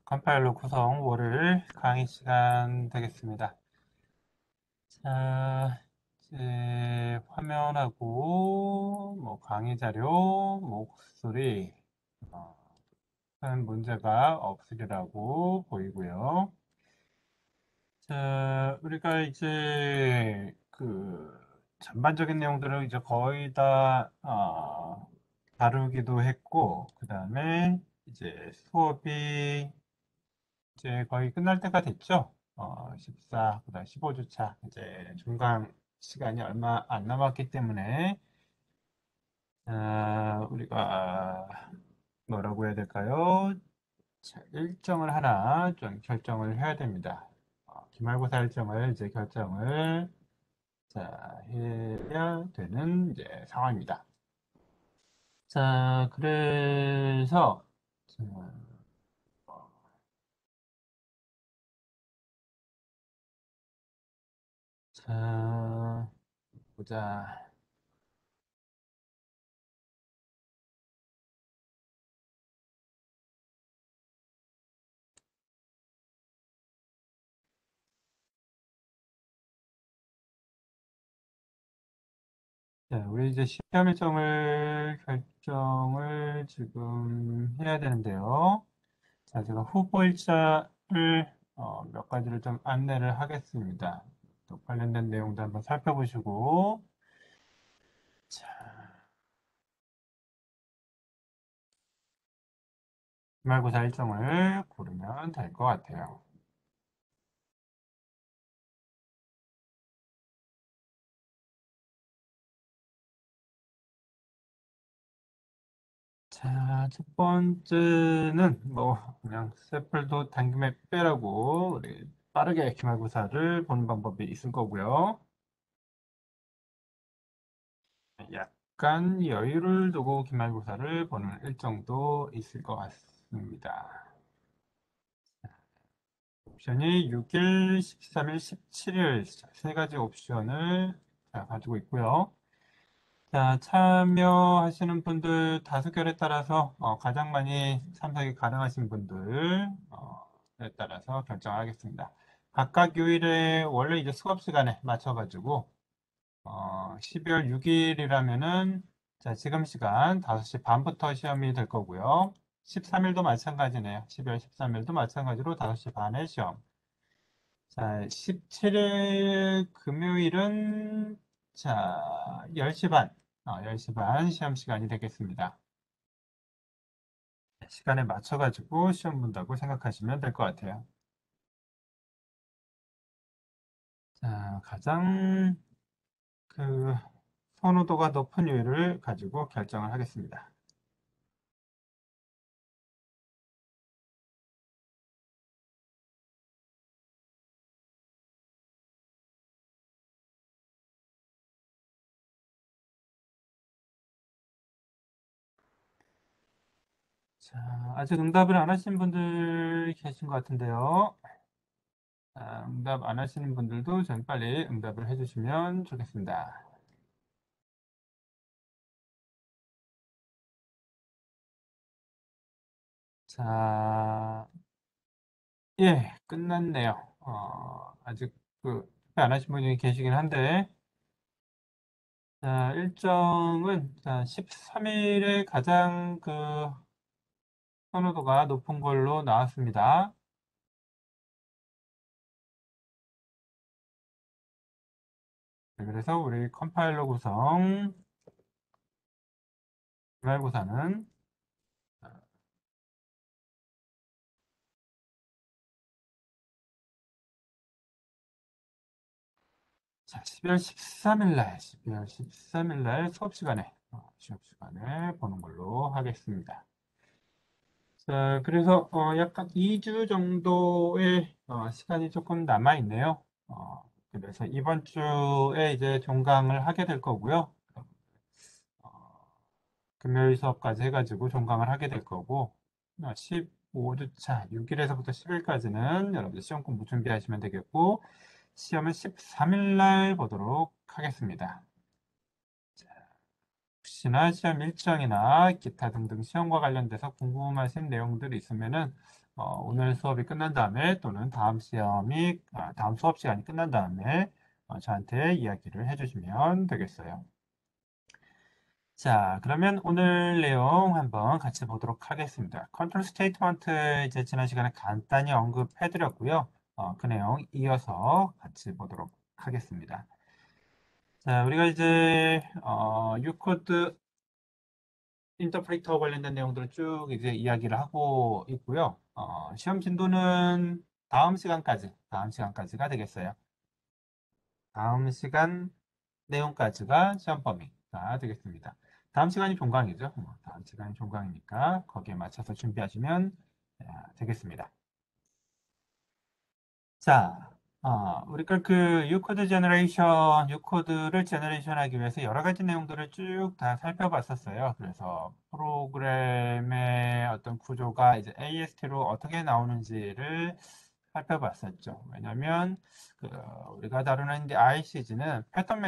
컴파일러 구성 월요일 강의 시간 되겠습니다. 자, 이제 화면하고 뭐 강의 자료, 목소리 큰 문제가 없으리라고 보이고요. 자, 우리가 이제 그 전반적인 내용들을 이제 거의 다 다루기도 했고, 그 다음에 이제 수업이 이제 거의 끝날 때가 됐죠. 14, 그다음 15주차 이제 중간 시간이 얼마 안 남았기 때문에 우리가 뭐라고 해야 될까요? 자, 일정을 하나 좀 결정을 해야 됩니다. 기말고사 일정을 이제 결정을 자, 해야 되는 이제 상황입니다. 자, 그래서 자, 보자. 네, 우리 이제 시험 일정을 결정을 지금 해야 되는데요. 자, 제가 후보 일자를 몇 가지를 좀 안내를 하겠습니다. 또 관련된 내용도 한번 살펴보시고, 자, 기말고사 일정을 고르면 될 것 같아요. 자, 첫 번째는 뭐 그냥 쇠플도 당김에 빼라고 우리 빠르게 기말고사를 보는 방법이 있을 거고요. 약간 여유를 두고 기말고사를 보는 일정도 있을 것 같습니다. 옵션이 6일, 13일, 17일 세 가지 옵션을 가지고 있고요. 자, 참여하시는 분들 다수 결에 따라서 가장 많이 참석이 가능하신 분들에 따라서 결정하겠습니다. 각각 요일에 원래 이제 수업 시간에 맞춰가지고 12월 6일이라면은 자, 지금 시간 5시 반부터 시험이 될 거고요. 13일도 마찬가지네요. 12월 13일도 마찬가지로 5시 반에 시험. 자, 17일 금요일은 자, 10시 반. 10시 반 시험 시간이 되겠습니다. 시간에 맞춰가지고 시험 본다고 생각하시면 될 것 같아요. 자, 가장 그 선호도가 높은 요일을 가지고 결정을 하겠습니다. 자, 아직 응답을 안 하신 분들 계신 것 같은데요. 응답 안 하시는 분들도 좀 빨리 응답을 해주시면 좋겠습니다. 자, 예, 끝났네요. 아직 투표 안 하신 분이 계시긴 한데, 자, 일정은 자, 13일에 가장 선호도가 높은 걸로 나왔습니다. 네, 그래서 우리 컴파일러 구성 기말고사는 자, 12월 13일 날 수업 시간에 시험 시간에 보는 걸로 하겠습니다. 자, 그래서 약간 2주 정도의 시간이 조금 남아 있네요. 그래서 이번 주에 이제 종강을 하게 될 거고요. 어, 금요일 수업까지 해가지고 종강을 하게 될 거고, 15주차 6일에서부터 10일까지는 여러분들 시험 공부 준비하시면 되겠고, 시험은 13일 날 보도록 하겠습니다. 혹시나 시험 일정이나 기타 등등 시험과 관련돼서 궁금하신 내용들이 있으면은 오늘 수업이 끝난 다음에 또는 다음 수업 시간이 끝난 다음에 저한테 이야기를 해주시면 되겠어요. 자, 그러면 오늘 내용 한번 같이 보도록 하겠습니다. 컨트롤 스테이트먼트 이제 지난 시간에 간단히 언급해드렸고요. 그 내용 이어서 같이 보도록 하겠습니다. 자, 우리가 이제 유코드 인터프리터 관련된 내용들을 쭉 이제 이야기를 하고 있고요. 시험 진도는 다음 시간까지가 되겠어요. 다음 시간 내용까지가 시험 범위가 되겠습니다. 다음 시간이 종강이죠. 다음 시간이 종강이니까 거기에 맞춰서 준비하시면 되겠습니다. 자, 우리가 그 유코드를 제너레이션하기 위해서 여러 가지 내용들을 쭉 다 살펴봤었어요. 그래서 프로그램의 어떤 구조가 이제 AST로 어떻게 나오는지를 살펴봤었죠. 왜냐하면 우리가 다루는 이제 ICG는 패턴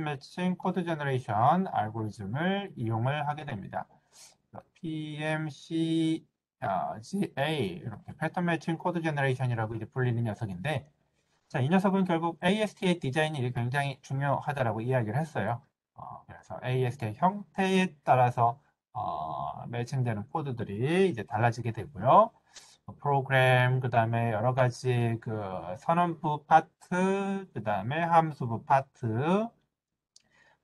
매칭 코드 제너레이션 알고리즘을 이용을 하게 됩니다. PMC GA 이렇게 패턴 매칭 코드 제너레이션이라고 이제 불리는 녀석인데, 자, 이 녀석은 결국 AST의 디자인이 굉장히 중요하다라고 이야기를 했어요. 그래서 AST의 형태에 따라서 매칭되는 코드들이 이제 달라지게 되고요. 프로그램, 그 다음에 여러 가지 그 선언부 파트, 그 다음에 함수부 파트,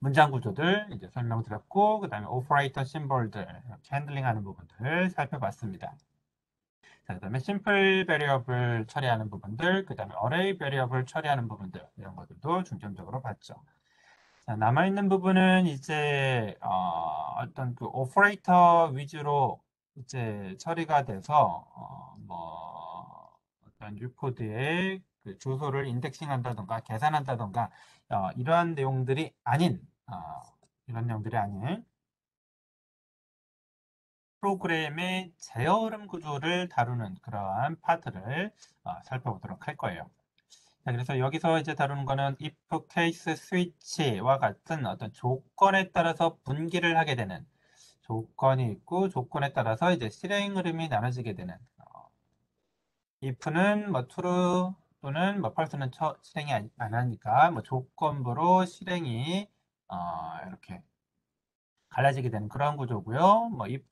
문장 구조들 이제 설명드렸고, 그 다음에 오퍼레이터 심볼들, 이렇게 핸들링하는 부분들 살펴봤습니다. 자, 그 다음에 심플 베리어블 처리하는 부분들, 그 다음에 어레이 베리어블 처리하는 부분들, 이런 것들도 중점적으로 봤죠. 자, 남아있는 부분은 이제 어떤 그 오퍼레이터 위주로 이제 처리가 돼서 뭐 어떤 유코드의 그 주소를 인덱싱한다던가 계산한다던가 이러한 내용들이 아닌 이런 내용들이 아닌 프로그램의 제어흐름 구조를 다루는 그러한 파트를 살펴보도록 할 거예요. 자, 그래서 여기서 이제 다루는 거는 if case switch와 같은 어떤 조건에 따라서 분기를 하게 되는 조건이 있고, 조건에 따라서 이제 실행 흐름이 나눠지게 되는 if는 뭐 true 또는 뭐 false는 실행이 안 하니까 뭐 조건부로 실행이 이렇게 갈라지게 되는 그런 구조고요. 뭐 if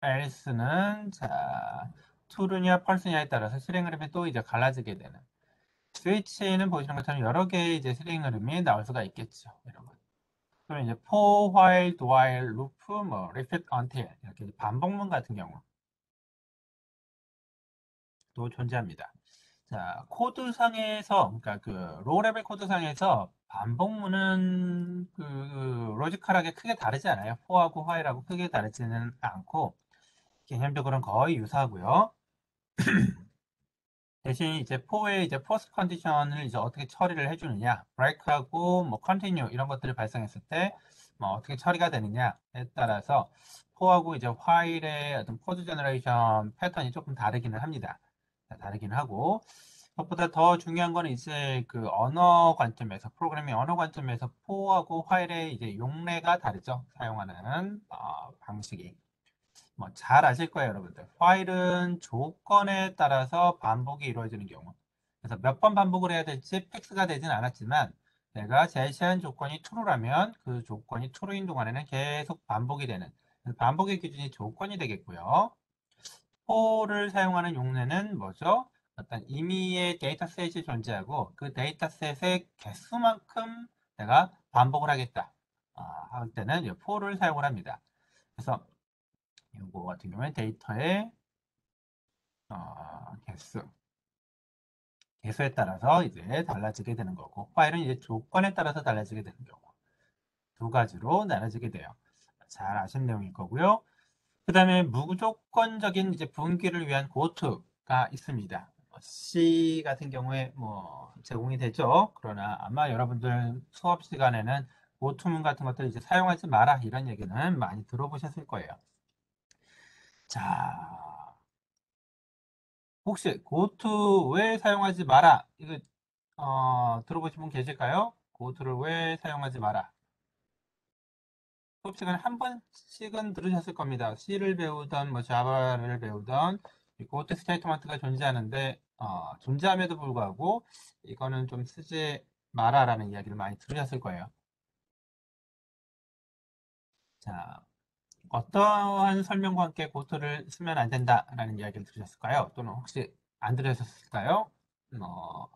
else는 자 true냐 false냐에 따라서 실행 흐름이 또 이제 갈라지게 되는, 스위치는 보시는 것처럼 여러 개의 이제 실행 흐름이 나올 수가 있겠죠. 이런 거. 그럼 이제 for, while, do while, loop, 뭐 repeat until 이렇게 반복문 같은 경우도 존재합니다. 자, 코드상에서, 그러니까 그 로레벨 코드상에서 반복문은 그 로지컬하게 크게 다르지 않아요. for하고 while하고 크게 다르지는 않고 개념적으로는 거의 유사하고요. 대신 이제 for의 이제 포스트 컨디션을 이제 어떻게 처리를 해주느냐, break하고 뭐 continue 이런 것들을 발생했을 때 뭐 어떻게 처리가 되느냐에 따라서 for하고 이제 while의 어떤 코드 제너레이션 패턴이 조금 다르기는 합니다. 다르긴 하고, 그것보다 더 중요한 거는 이제 그 언어 관점에서, 프로그래밍 언어 관점에서 for하고 while의 이제 용례가 다르죠. 사용하는 방식이. 뭐 잘 아실 거예요, 여러분들. while은 조건에 따라서 반복이 이루어지는 경우. 그래서 몇 번 반복을 해야 될지 픽스가 되진 않았지만, 내가 제시한 조건이 true라면 그 조건이 true인 동안에는 계속 반복이 되는, 반복의 기준이 조건이 되겠고요. for를 사용하는 용례는 뭐죠? 어떤 임의의 데이터셋이 존재하고 그 데이터셋의 개수만큼 내가 반복을 하겠다 할 때는 for를 사용을 합니다. 그래서 이거 같은 경우에 데이터의 개수에 따라서 이제 달라지게 되는 거고, 파일은 이제 조건에 따라서 달라지게 되는 경우, 두 가지로 나눠지게 돼요. 잘 아신 내용일 거고요. 그 다음에 무조건적인 이제 분기를 위한 고투가 있습니다. C 같은 경우에 뭐 제공이 되죠. 그러나 아마 여러분들 수업 시간에는 고투문 같은 것들 이제 사용하지 마라 이런 얘기는 많이 들어보셨을 거예요. 자, 혹시 고투 왜 사용하지 마라? 이거 들어보신 분 계실까요? 고투를 왜 사용하지 마라? 수업 시간에 한 번씩은 들으셨을 겁니다. C를 배우던 뭐 자바를 배우던 고트 스테이트먼트가 존재하는데 존재함에도 불구하고 이거는 좀 쓰지 마라라는 이야기를 많이 들으셨을 거예요. 자, 어떠한 설명과 함께 고트를 쓰면 안 된다라는 이야기를 들으셨을까요? 또는 혹시 안 들으셨을까요? 어,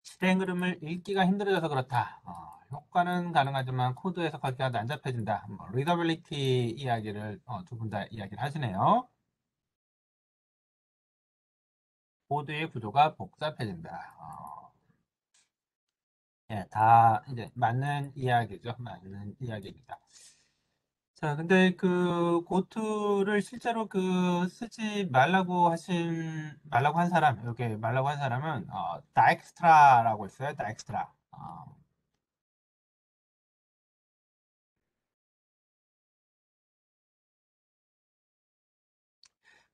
실행 흐름을 읽기가 힘들어져서 그렇다. 효과는 가능하지만 코드 해석하기가 난잡해진다. 리더빌리티 이야기를 두 분 다 이야기를 하시네요. 코드의 구조가 복잡해진다. 예, 다 이제 맞는 이야기죠. 맞는 이야기입니다. 자, 근데 그 고투를 실제로 쓰지 말라고 한 사람, 이렇게 말라고 한 사람은 다엑스트라라고 있어요. 다엑스트라.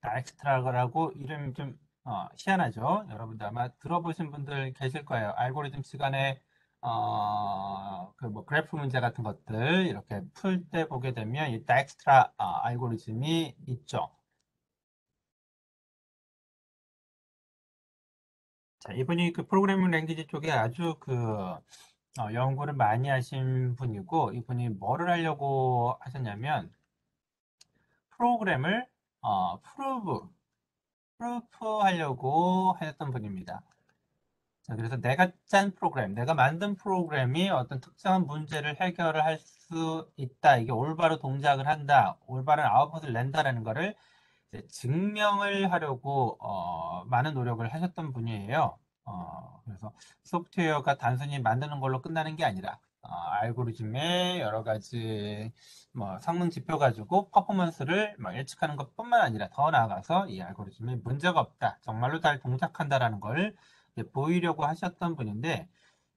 다엑스트라라고 이름이 좀 희한하죠. 여러분들 아마 들어보신 분들 계실 거예요. 알고리즘 시간에 그 뭐 그래프 문제 같은 것들 이렇게 풀 때 보게 되면 이 다엑스트라 알고리즘이 있죠. 자, 이분이 그 프로그래밍 랭귀지 쪽에 아주 연구를 많이 하신 분이고, 이분이 뭐를 하려고 하셨냐면, 프로그램을, 프루프 하려고 하셨던 분입니다. 자, 그래서 내가 짠 프로그램, 내가 만든 프로그램이 어떤 특정한 문제를 해결을 할 수 있다. 이게 올바로 동작을 한다. 올바른 아웃풋을 낸다라는 거를 이제 증명을 하려고 많은 노력을 하셨던 분이에요. 그래서 소프트웨어가 단순히 만드는 걸로 끝나는 게 아니라 알고리즘의 여러 가지 뭐 성능 지표 가지고 퍼포먼스를 뭐 예측하는 것뿐만 아니라 더 나아가서 이 알고리즘에 문제가 없다, 정말로 잘 동작한다라는 걸 이제 보이려고 하셨던 분인데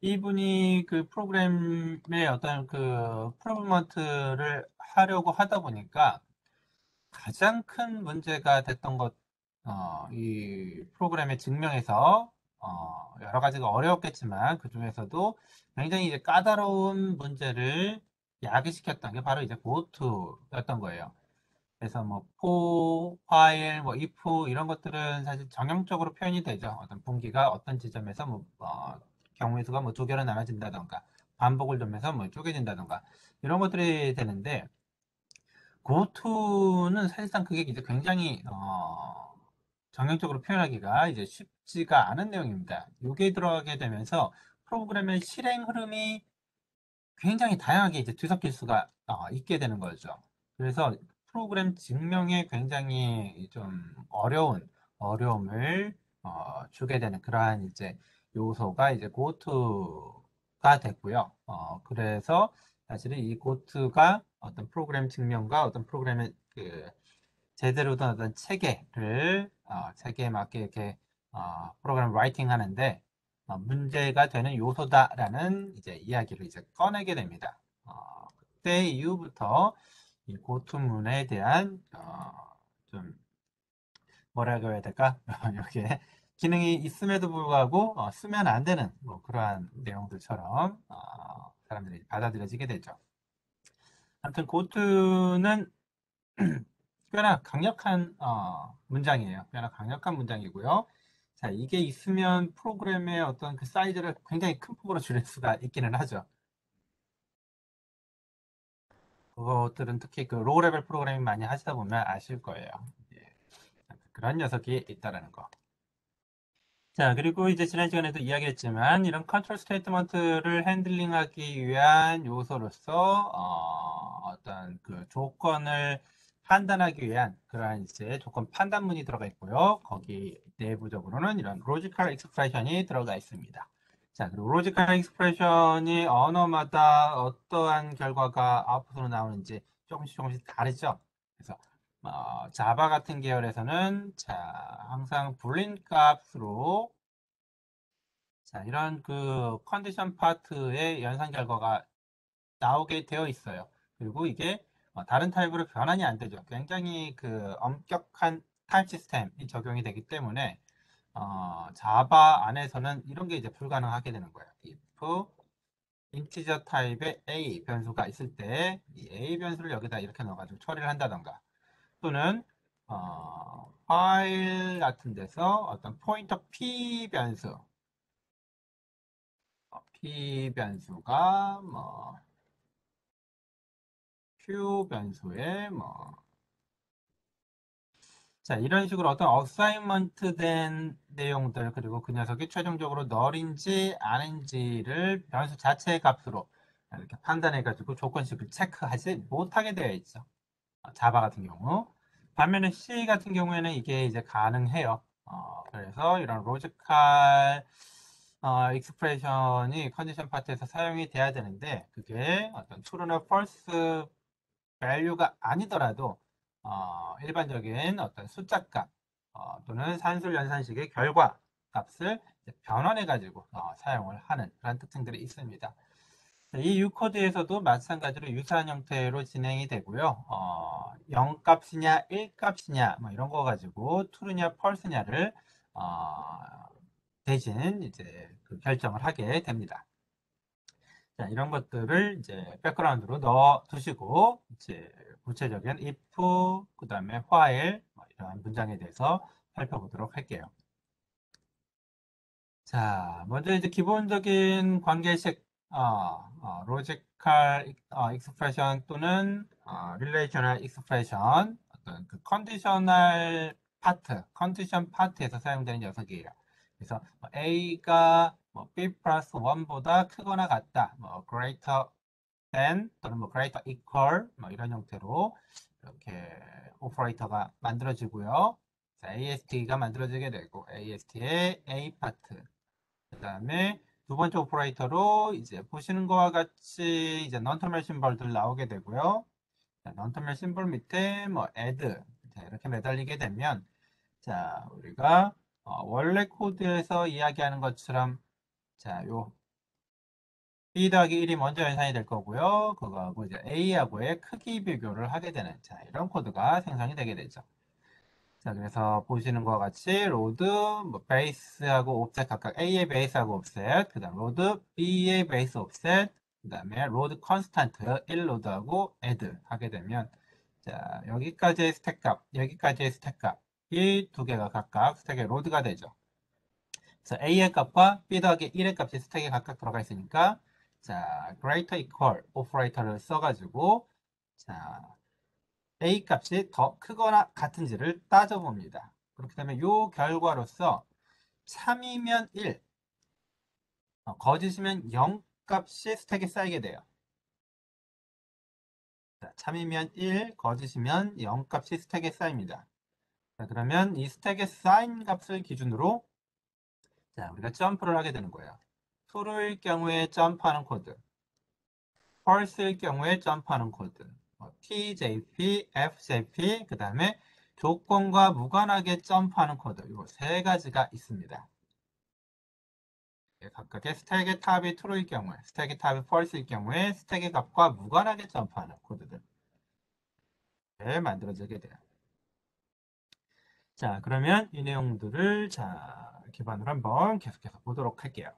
이분이 그 프로그램의 어떤 그 프로브먼트를 하려고 하다 보니까 가장 큰 문제가 됐던 이 프로그램의 증명에서, 여러 가지가 어려웠겠지만, 그 중에서도 굉장히 이제 까다로운 문제를 야기시켰던 게 바로 이제 고투였던 거예요. 그래서 뭐, for, while, 뭐, if, 이런 것들은 사실 정형적으로 표현이 되죠. 어떤 분기가 어떤 지점에서 경우의 수가 뭐 두 개로 나눠진다던가, 반복을 두면서 뭐 쪼개진다던가, 이런 것들이 되는데, 고투는 사실상 그게 이제 굉장히 정형적으로 표현하기가 이제 쉽지가 않은 내용입니다. 이게 들어가게 되면서 프로그램의 실행 흐름이 굉장히 다양하게 이제 뒤섞일 수가 있게 되는 거죠. 그래서 프로그램 증명에 굉장히 좀 어려움을 주게 되는 그러한 이제 요소가 이제 고투가 됐고요. 그래서 사실은 이 고투가 어떤 프로그램 증명과 어떤 프로그램의 제대로 된 어떤 체계에 맞게 이렇게 프로그램 라이팅 하는데 문제가 되는 요소다라는 이제 이야기를 이제 꺼내게 됩니다. 그때 이후부터 이 고투문에 대한 좀 뭐라고 해야 될까? 이렇게 기능이 있음에도 불구하고 쓰면 안 되는 뭐 그러한 내용들처럼 사람들이 받아들여지게 되죠. 아무튼 고투는 꽤나 강력한 문장이에요. 꽤나 강력한 문장이고요. 자, 이게 있으면 프로그램의 어떤 그 사이즈를 굉장히 큰 폭으로 줄일 수가 있기는 하죠. 그것들은 특히 그 로우 레벨 프로그래밍 많이 하시다 보면 아실 거예요. 예, 그런 녀석이 있다라는 거. 자, 그리고 이제 지난 시간에도 이야기했지만 이런 컨트롤 스테이트먼트를 핸들링하기 위한 요소로서 어떤 그 조건을 판단하기 위한 그러한 이제 조건 판단문이 들어가 있고요. 거기 내부적으로는 이런 로지컬 익스프레션이 들어가 있습니다. 자, 그리고 로지컬 익스프레션이 언어마다 어떠한 결과가 아웃풋으로 나오는지 조금씩 다르죠. 그래서 자바 같은 계열에서는 자, 항상 불린 값으로 자, 이런 그 컨디션 파트의 연산 결과가 나오게 되어 있어요. 그리고 이게 다른 타입으로 변환이 안 되죠. 굉장히 그 엄격한 타입 시스템이 적용이 되기 때문에 자바 안에서는 이런 게 이제 불가능하게 되는 거예요. if 인티저 타입의 A 변수가 있을 때 이 A 변수를 여기다 이렇게 넣어가지고 처리를 한다던가 또는 파일 같은 데서 어떤 포인터 P 변수 P 변수가 뭐 Q 변수에 뭐 자, 이런 식으로 어떤 어사이먼트 된 내용들, 그리고 그 녀석이 최종적으로 널인지 아닌지를 변수 자체의 값으로 이렇게 판단해가지고 조건식을 체크하지 못하게 되어 있죠. 자바 같은 경우. 반면에 C 같은 경우에는 이게 이제 가능해요. 그래서 이런 로지컬 익스프레션이 컨디션 파트에서 사용이 돼야 되는데, 그게 어떤 true나 false 밸류가 아니더라도 일반적인 어떤 숫자값 또는 산술연산식의 결과 값을 변환해 가지고 사용을 하는 그런 특징들이 있습니다. 이 U코드에서도 마찬가지로 유사한 형태로 진행이 되고요. 0값이냐 1값이냐 뭐 이런 거 가지고 true냐 false냐를 대신 이제 그 결정을 하게 됩니다. 자, 이런 것들을 이제 백그라운드로 넣어 두시고 이제 구체적인 if, 그 다음에 while 뭐 이런 문장에 대해서 살펴보도록 할게요. 자, 먼저 이제 기본적인 관계식 로지컬 익스프레션 또는 릴레이셔널 익스프레션 어떤 그 컨디셔널 파트, 컨디션 파트에서 사용되는 녀석이에요. 그래서 뭐 A가 뭐 B 플러스 1보다 크거나 같다, 뭐 greater than 또는 뭐 greater equal 뭐 이런 형태로 이렇게 오퍼레이터가 만들어지고요. AST가 만들어지게 되고 AST의 A 파트 그 다음에 두 번째 오퍼레이터로 이제 보시는 것과 같이 이제 non-terminal 심볼들 나오게 되고요. non-terminal 심볼 밑에 뭐 add 이렇게 매달리게 되면 자 우리가 원래 코드에서 이야기하는 것처럼 자 요 B 더하기 1이 먼저 연산이 될 거고요. 그거하고 이제 A하고의 크기 비교를 하게 되는 자 이런 코드가 생성이 되게 되죠. 자, 그래서 보시는 것과 같이 로드, 뭐 베이스하고 옵셋 각각 A의 베이스하고 옵셋, 그 다음 로드, B의 베이스 옵셋, 그 다음에 로드 컨스탄트 1 로드하고 애드 하게 되면 자, 여기까지의 스택 값, 여기까지의 스택 값, 이 두 개가 각각 스택의 로드가 되죠. 그래서 A의 값과 B 더하기 1의 값이 스택에 각각 들어가 있으니까 자, greater equal 오퍼레이터를 써가지고 자, A 값이 더 크거나 같은지를 따져봅니다. 그렇기 때문에 이 결과로서 참이면 1, 거짓이면 0 값이 스택에 쌓이게 돼요. 자, 참이면 1, 거짓이면 0 값이 스택에 쌓입니다. 자, 그러면 이 스택에 쌓인 값을 기준으로 자, 우리가 점프를 하게 되는 거예요. true일 경우에 점프하는 코드, false일 경우에 점프하는 코드, TJP, FJP, 그 다음에 조건과 무관하게 점프하는 코드, 이 세 가지가 있습니다. 각각의 스택의 탑이 true일 경우에, 스택의 탑이 false일 경우에 스택의 값과 무관하게 점프하는 코드들 만들어지게 돼요. 자, 그러면 이 내용들을 자 기반으로 한번 계속해서 보도록 할게요.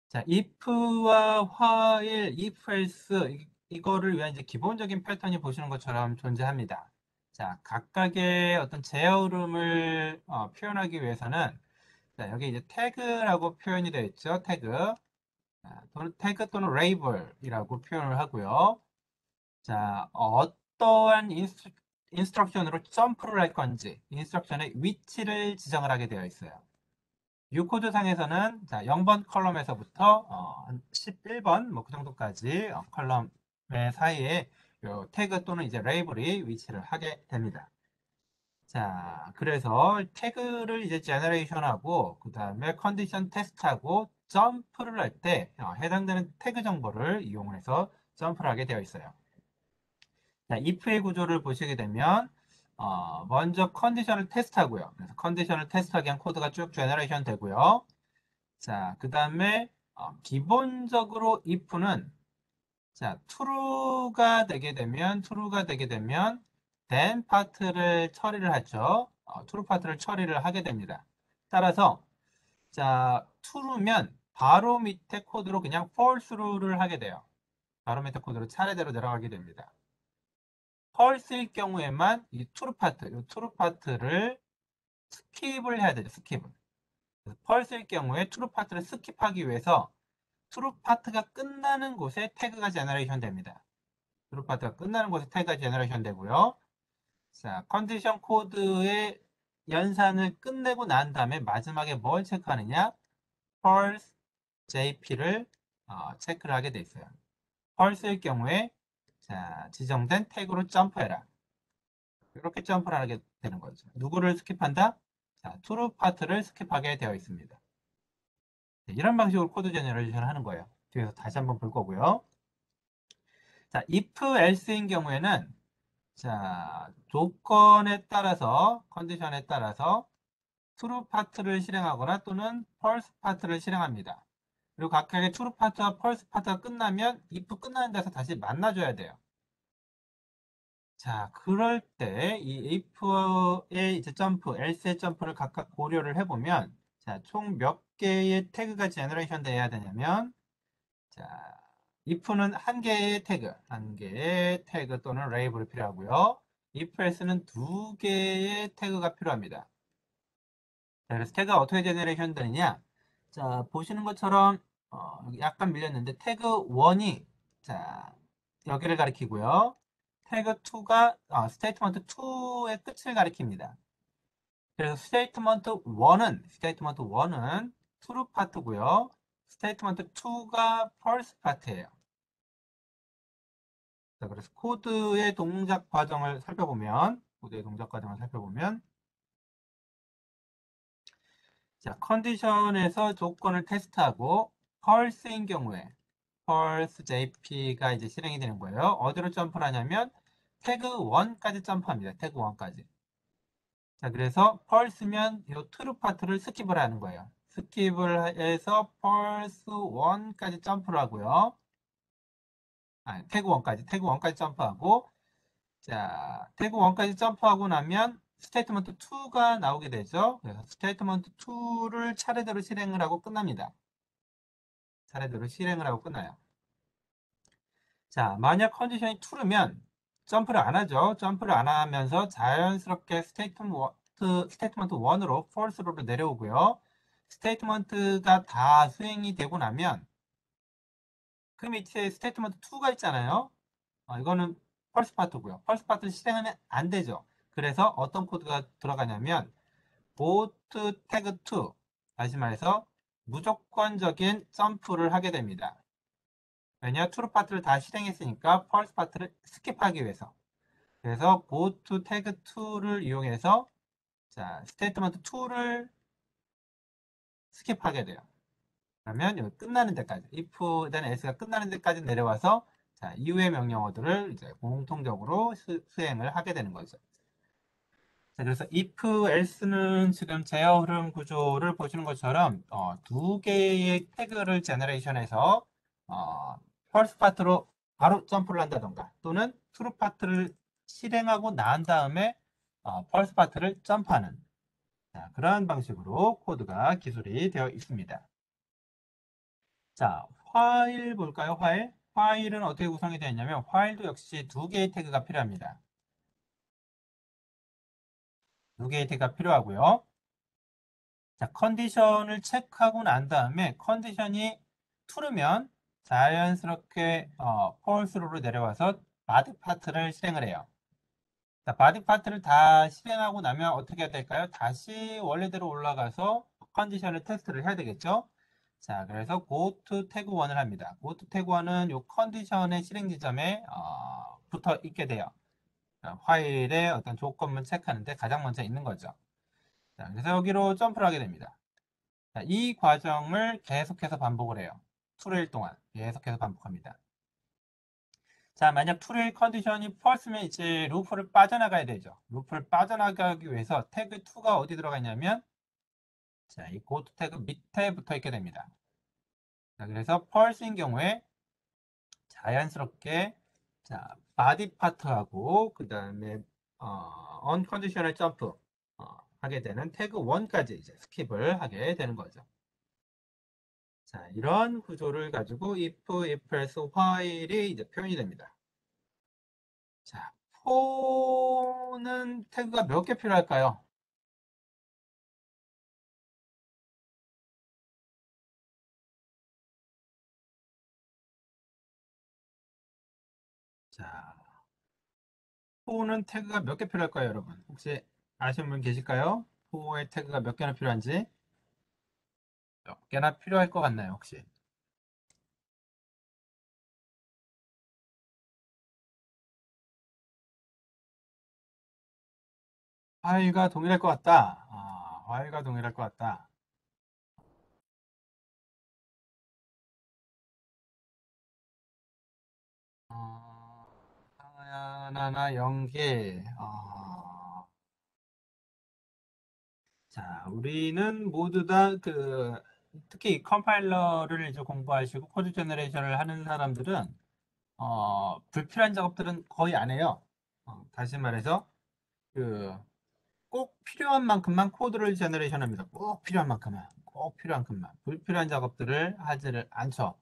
자, if와 while, if else 이거를 위한 이제 기본적인 패턴이 보시는 것처럼 존재합니다. 자, 각각의 어떤 제어음을 표현하기 위해서는 자, 여기 이제 태그라고 표현이 되어 있죠. 태그. 또는 태그 또는 레이블이라고 표현을 하고요. 자, 어떠한 인스트럭션으로 점프를 할 건지 인스트럭션의 위치를 지정을 하게 되어 있어요. U코드 상에서는 자, 0번 컬럼에서부터 11번 뭐 그 정도까지 컬럼의 사이에 요 태그 또는 이제 레이블이 위치를 하게 됩니다. 자, 그래서 태그를 이제 제너레이션하고 그 다음에 컨디션 테스트하고 점프를 할 때 해당되는 태그 정보를 이용해서 점프를 하게 되어 있어요. 자, if의 구조를 보시게 되면 먼저 컨디션을 테스트하고요. 그래서 컨디션을 테스트하기 위한 코드가 쭉 제너레이션 되고요. 자, 그 다음에 기본적으로 if는 자, true가 되게 되면 then 파트를 처리를 하죠. true 파트를 처리를 하게 됩니다. 따라서 자, true면 바로 밑에 코드로 그냥 false를 하게 돼요. 바로 밑에 코드로 차례대로 내려가게 됩니다. false일 경우에만 이 true 파트, 이 true 파트를 스킵을 해야 되죠. 스킵을. false일 경우에 true 파트를 스킵하기 위해서 true 파트가 끝나는 곳에 태그가 제너레이션 됩니다. true 파트가 끝나는 곳에 태그가 제너레이션 되고요. 자, 컨디션 코드의 연산을 끝내고 난 다음에 마지막에 뭘 체크하느냐? false jp를 체크를 하게 돼 있어요. false일 경우에 자, 지정된 태그로 점프해라. 이렇게 점프를 하게 되는 거죠. 누구를 스킵한다? 자, true 파트를 스킵하게 되어 있습니다. 네, 이런 방식으로 코드 제너레이션을 하는 거예요. 뒤에서 다시 한번 볼 거고요. 자, if else인 경우에는 자, 조건에 따라서 컨디션에 따라서 true 파트를 실행하거나 또는 false 파트를 실행합니다. 그리고 각각의 true 파트와 false 파트가 끝나면 if 끝나는 데서 다시 만나줘야 돼요. 자, 그럴 때 이 if의 이제 점프, else의 점프를 각각 고려를 해보면 자, 총 몇 개의 태그가 제너레이션 돼야 되냐면 자, if는 한 개의 태그 또는 레이블이 필요하고요. if else는 두 개의 태그가 필요합니다. 자, 그래서 태그가 어떻게 제너레이션 되느냐? 자, 보시는 것처럼 약간 밀렸는데 태그 1이 자, 여기를 가리키고요. 태그 2가 스테이트먼트 2의 끝을 가리킵니다. 그래서 스테이트먼트 1은 true 파트고요. 스테이트먼트 2가 false 파트예요. 자, 그래서 코드의 동작 과정을 살펴보면 자, 컨디션에서 조건을 테스트하고 false인 경우에 false jp가 이제 실행이 되는 거예요. 어디로 점프를 하냐면 태그 1까지 점프합니다. 태그 1까지. 자, 그래서 false면 이 true 파트를 스킵을 하는 거예요. 스킵을 해서 false 1까지 점프를 하고요. 태그 1까지 점프하고 자, 태그 1까지 점프하고 나면 스테이트먼트 2가 나오게 되죠. 그래서 스테이트먼트 2를 차례대로 실행을 하고 끝납니다. 차례대로 실행을 하고 끝나요. 자, 만약 컨디션이 true면 점프를 안 하죠. 점프를 안 하면서 자연스럽게 스테이트먼트 1으로 false로 내려오고요. 스테이트먼트가 다 수행이 되고 나면 그 밑에 스테이트먼트 2가 있잖아요. 이거는 펄스 파트고요. 펄스 파트 실행하면 안 되죠. 그래서 어떤 코드가 들어가냐면 boot tag 2 다시 말해서 무조건적인 점프를 하게 됩니다. 왜냐? true 파트를 다 실행했으니까 펄스 파트를 스킵하기 위해서. 그래서 boot tag 2를 이용해서 자, 스테이트먼트 2를 스킵하게 돼요. 그러면 여기 끝나는 데까지 if then else가 끝나는 데까지 내려와서 자, 이후의 명령어들을 이제 공통적으로 수행을 하게 되는 거죠. 자, 그래서 if else는 지금 제어 흐름 구조를 보시는 것처럼 두 개의 태그를 제너레이션해서 false 파트로 바로 점프를 한다던가 또는 true 파트를 실행하고 난 다음에 false 파트를 점프하는 자, 그러한 방식으로 코드가 기술이 되어 있습니다. 자, while 볼까요? while은 어떻게 구성이 되어 있냐면 while도 역시 두 개의 태그가 필요합니다. 두 개의 태그가 필요하고요. 자, 컨디션을 체크하고 난 다음에 컨디션이 true면 자연스럽게 false로 내려와서 body 파트를 실행을 해요. 자, body 파트를 다 실행하고 나면 어떻게 해야 될까요? 다시 원래대로 올라가서 컨디션을 테스트를 해야 되겠죠? 자, 그래서 go to tag 1을 합니다. go to tag 1은 이 컨디션의 실행 지점에 붙어 있게 돼요. while의 어떤 조건만 체크하는데 가장 먼저 있는 거죠. 자, 그래서 여기로 점프를 하게 됩니다. 자, 이 과정을 계속해서 반복을 해요. 2일 동안 계속해서 반복합니다. 자, 만약 2일 컨디션이 false면 이제 루프를 빠져나가야 되죠. 루프를 빠져나가기 위해서 태그 2가 어디 들어가 있냐면 자, 이 고트 태그 밑에 붙어 있게 됩니다. 자, 그래서 false인 경우에 자연스럽게 자, 바디 파트하고 그 다음에 unconditional 점프 하게 되는 태그 1까지 이제 스킵을 하게 되는 거죠. 자, 이런 구조를 가지고 if, else, while이 이제 표현이 됩니다. 자, for는 태그가 몇 개 필요할까요? 자, for는 태그가 몇 개 필요할까요, 여러분? 혹시 아시는 분 계실까요? for의 태그가 몇 개나 필요한지? 몇 개나 필요할 것 같나요, 혹시? while과 동일할 것 같다. while과 동일할 것 같다. 어, 하나나 연계. 자, 우리는 모두 다 특히 컴파일러를 이제 공부하시고 코드 제너레이션을 하는 사람들은 불필요한 작업들은 거의 안 해요. 다시 말해서 그 꼭 필요한 만큼만 코드를 제너레이션 합니다. 꼭 필요한 만큼만, 꼭 필요한 만큼만. 불필요한 작업들을 하지를 않죠.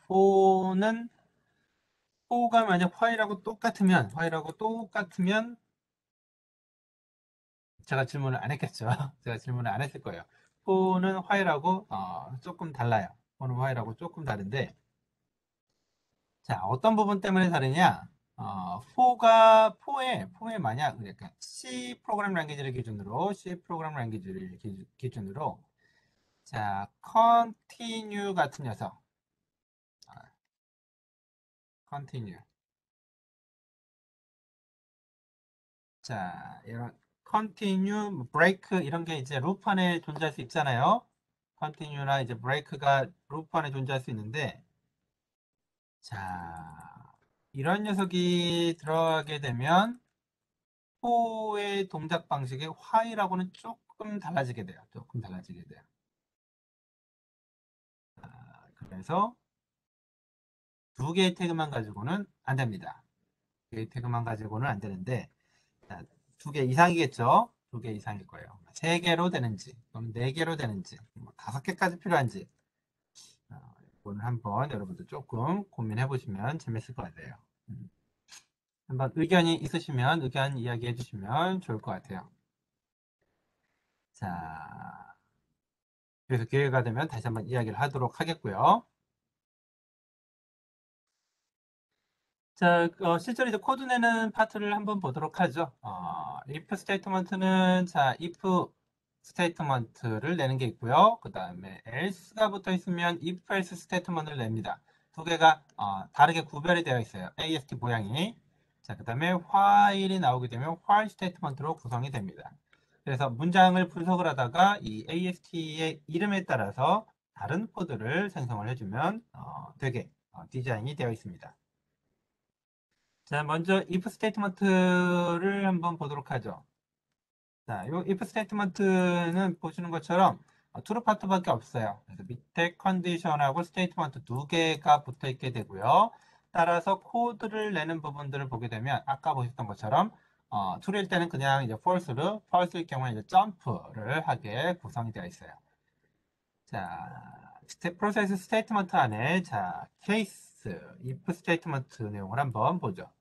for는 for가 만약 while하고 똑같으면 제가 질문을 안 했겠죠. 제가 질문을 안 했을 거예요. for는 while하고 조금 달라요. for는 while하고 조금 다른데, 자, 어떤 부분 때문에 다르냐? for에 만약 그러니까 C 프로그램 랭귀지를 기준으로 자, continue 같은 녀석, 아, continue. 자, 이런 continue, break 이런 게 이제 루프 안에 존재할 수 있잖아요. continue나 이제 break가 루프 안에 존재할 수 있는데, 자, 이런 녀석이 들어가게 되면 포의 동작 방식의 while하고는 조금 달라지게 돼요. 조금 달라지게 돼요. 그래서 두 개의 태그만 가지고는 안 됩니다. 두 개의 태그만 가지고는 안 되는데, 두 개 이상이겠죠? 두 개 이상일 거예요. 세 개로 되는지, 그럼 네 개로 되는지, 뭐 다섯 개까지 필요한지, 이거는 한번 여러분들 조금 고민해 보시면 재밌을 것 같아요. 음, 한번 의견이 있으시면 의견 이야기해 주시면 좋을 것 같아요. 자, 그래서 기회가 되면 다시 한번 이야기를 하도록 하겠고요. 자, 실제로 이제 코드 내는 파트를 한번 보도록 하죠. if 스테이트먼트는 자, if 스테이트먼트를 내는 게 있고요. 그 다음에 else가 붙어 있으면 if else 스테이트먼트를 냅니다. 두 개가 다르게 구별이 되어 있어요. AST 모양이. 자, 그 다음에 while이 나오게 되면 while 스테이트먼트로 구성이 됩니다. 그래서 문장을 분석을 하다가 이 AST의 이름에 따라서 다른 코드를 생성을 해주면 되게 디자인이 되어 있습니다. 자, 먼저 if 스테이트먼트를 한번 보도록 하죠. 자, 이 if 스테이트먼트는 보시는 것처럼 true 파트밖에 없어요. 그래서 밑에 컨디션하고 스테이트먼트 두 개가 붙어 있게 되고요. 따라서 코드를 내는 부분들을 보게 되면 아까 보셨던 것처럼 true일 때는 그냥 이제 false일 경우에 이제 점프를 하게 구성이 되어 있어요. 자, 프로세스 스테이트먼트 안에 자, 케이스 if 스테이트먼트 내용을 한번 보죠.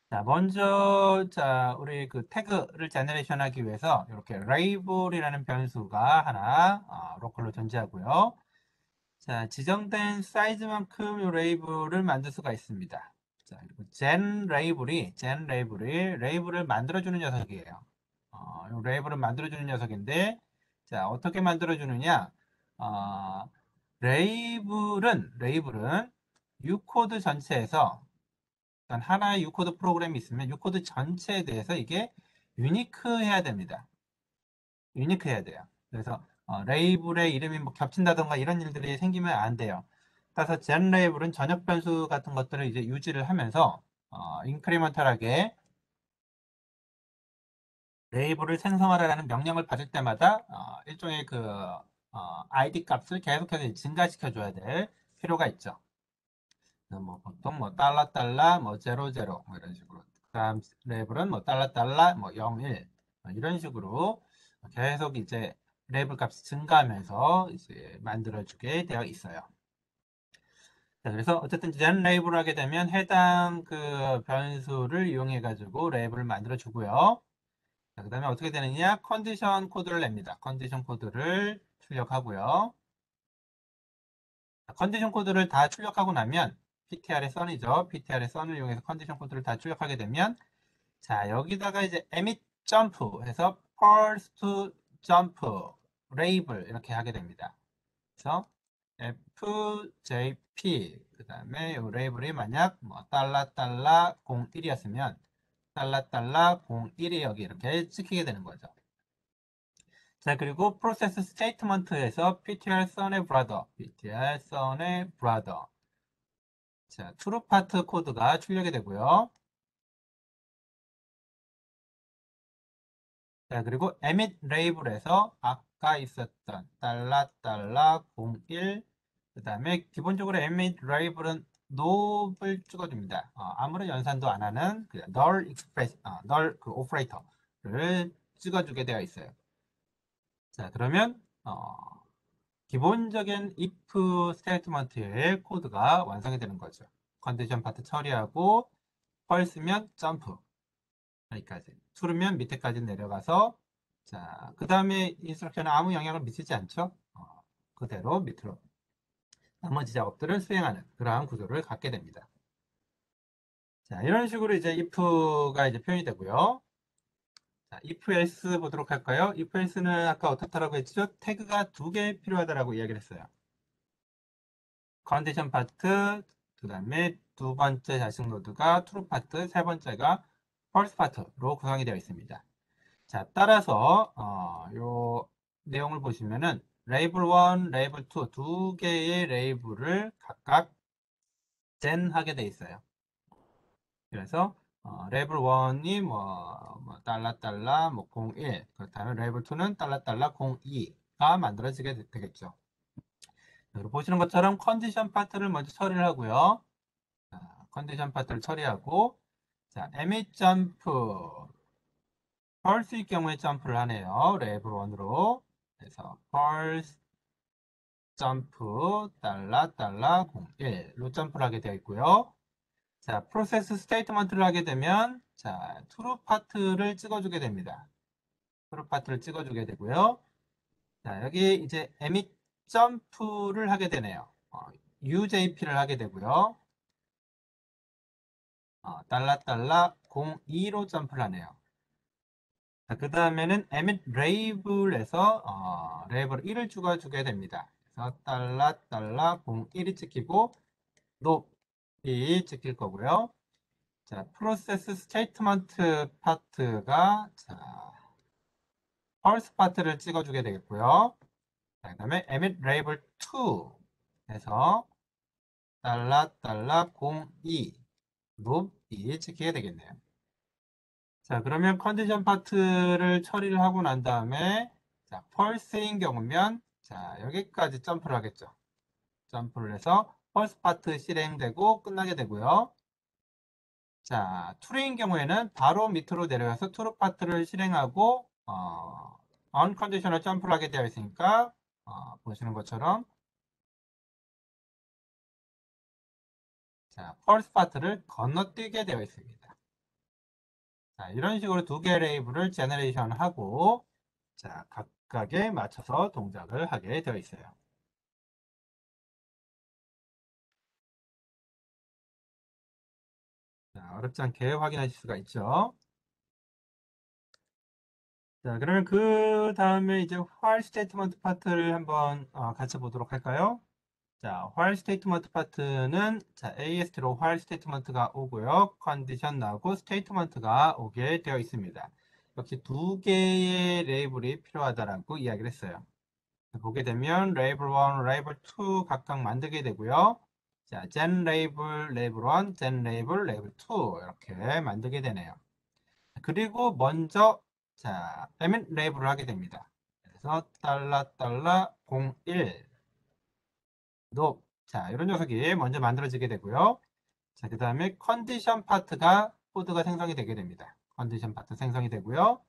자, 먼저, 자, 우리 그 태그를 제너레이션 하기 위해서 이렇게 label이라는 변수가 하나, 로컬로 존재하고요. 자, 지정된 사이즈만큼 이 label을 만들 수가 있습니다. 자, 그리고 label을 만들어주는 녀석이에요. 이 label을 만들어주는 녀석인데, 자, 어떻게 만들어주느냐? 어, label은 U코드 전체에서 하나의 유코드 프로그램이 있으면 유코드 전체에 대해서 이게 유니크해야 됩니다. 유니크해야 돼요. 그래서 레이블의 이름이 뭐 겹친다던가 이런 일들이 생기면 안 돼요. 따라서 젠 레이블은 전역 변수 같은 것들을 이제 유지를 하면서 인크리먼탈하게 레이블을 생성하라는 명령을 받을 때마다 일종의 ID 값을 계속해서 증가시켜 줘야 될 필요가 있죠. 뭐 보통 뭐 달러 뭐 제로 제로 뭐 이런 식으로 그다음 레벨은 뭐 달러 뭐 01 이런 식으로 계속 이제 레이블 값이 증가하면서 이제 만들어주게 되어 있어요. 자, 그래서 어쨌든 gen 레이블을 하게 되면 해당 그 변수를 이용해 가지고 레이블을 만들어 주고요. 자, 그 다음에 어떻게 되느냐? 컨디션 코드를 냅니다. 컨디션 코드를 출력하고요. 자, 컨디션 코드를 다 출력하고 나면 ptr의 sun이죠. ptr의 sun을 이용해서 컨디션 코드를 다 출력하게 되면 자, 여기다가 이제 emit jump 해서 pulse to jump label 이렇게 하게 됩니다. 그래서 fjp 그 다음에 이 레이블이 만약 뭐 달러 01이었으면 달러 01이 여기 이렇게 찍히게 되는 거죠. 자, 그리고 프로세스 스테이트먼트에서 ptr son의 brother, ptr son의 brother. 자, true 파트 코드가 출력이 되고요. 자, 그리고 emit label에서 아까 있었던 달러 01, 그 다음에 기본적으로 emit label은 no를 찍어줍니다. 아무런 연산도 안 하는 그 null express, null 그 오퍼레이터를 찍어주게 되어 있어요. 자, 그러면 기본적인 if 스테이트먼트의 코드가 완성이 되는 거죠. 컨디션 파트 처리하고 펄스면 점프 여기까지 true면 밑에까지 내려가서 자, 그 다음에 인스트럭션은 아무 영향을 미치지 않죠. 그대로 밑으로 나머지 작업들을 수행하는 그러한 구조를 갖게 됩니다. 자, 이런 식으로 이제 if가 이제 표현이 되고요. 자, if else 보도록 할까요? if else는 아까 어떻다라고 했죠? 태그가 2개 필요하다라고 이야기를 했어요. 컨디션 파트, 그 다음에 두 번째 자식 노드가 true 파트, 세 번째가 false 파트로 구성이 되어 있습니다. 자, 따라서 요 내용을 보시면은 레이블 1, 레이블 2 두 개의 레이블을 각각 gen 하게 돼 있어요. 그래서 레이블 1이 뭐 달러 뭐 01, 그렇다면 레이블 2는 달러 02가 만들어지게 되겠죠. 여기 보시는 것처럼 컨디션 파트를 먼저 처리를 하고요. 자, 컨디션 파트를 처리하고 자, emit 점프 펄스일 경우에 점프를 하네요. 레벨 1으로 그래서 펄스 점프 달러 01로 점프를 하게 되어 있고요. 자, 프로세스 스테이트먼트를 하게 되면 자, 트루 파트를 찍어주게 됩니다. 트루 파트를 찍어주게 되고요. 자, 여기 이제 emit 점프를 하게 되네요. UJP를 하게 되고요. 달러 02로 점프를 하네요. 자, 그 다음에는 emit label에서 레이블 1을 찍어주게 됩니다. 그래서 달러 01이 찍히고 높이 찍힐 거고요. 자, 프로세스 스테이트먼트 파트가 자, 펄스 파트를 찍어주게 되겠고요. 자, 그 다음에 emit label 2에서 달러 02 높이 찍히게 되겠네요. 자, 그러면 컨디션 파트를 처리를 하고 난 다음에 자, 펄스인 경우면 자, 여기까지 점프를 하겠죠. 점프를 해서 펄스 파트 실행되고 끝나게 되고요. 자, 트루인 경우에는 바로 밑으로 내려가서 트루 파트를 실행하고 언컨디셔널 점프를 하게 되어 있으니까 보시는 것처럼 자, 펄스 파트를 건너뛰게 되어 있습니다. 자, 이런 식으로 두 개의 레이블을 제너레이션 하고 자, 각각에 맞춰서 동작을 하게 되어 있어요. 자, 어렵지 않게 확인하실 수가 있죠. 자, 그러면 그 다음에 이제 while statement 파트를 한번 같이 보도록 할까요? 자, while statement 파트는 자, AST로 while statement가 오고요. 컨디션 나오고 statement가 오게 되어 있습니다. 역시 두 개의 레이블이 필요하다라고 이야기를 했어요. 보게 되면 레이블 1, 레이블 2 각각 만들게 되고요. 자, gen 레이블, 레이블 1, gen 레이블, 레이블 2 이렇게 만들게 되네요. 그리고 먼저 자, emit 레이블을 하게 됩니다. 그래서 달러 01 높. 자, 이런 녀석이 먼저 만들어지게 되고요. 자, 그 다음에 컨디션 파트가 코드가 생성이 되게 됩니다. 컨디션 파트 생성이 되고요.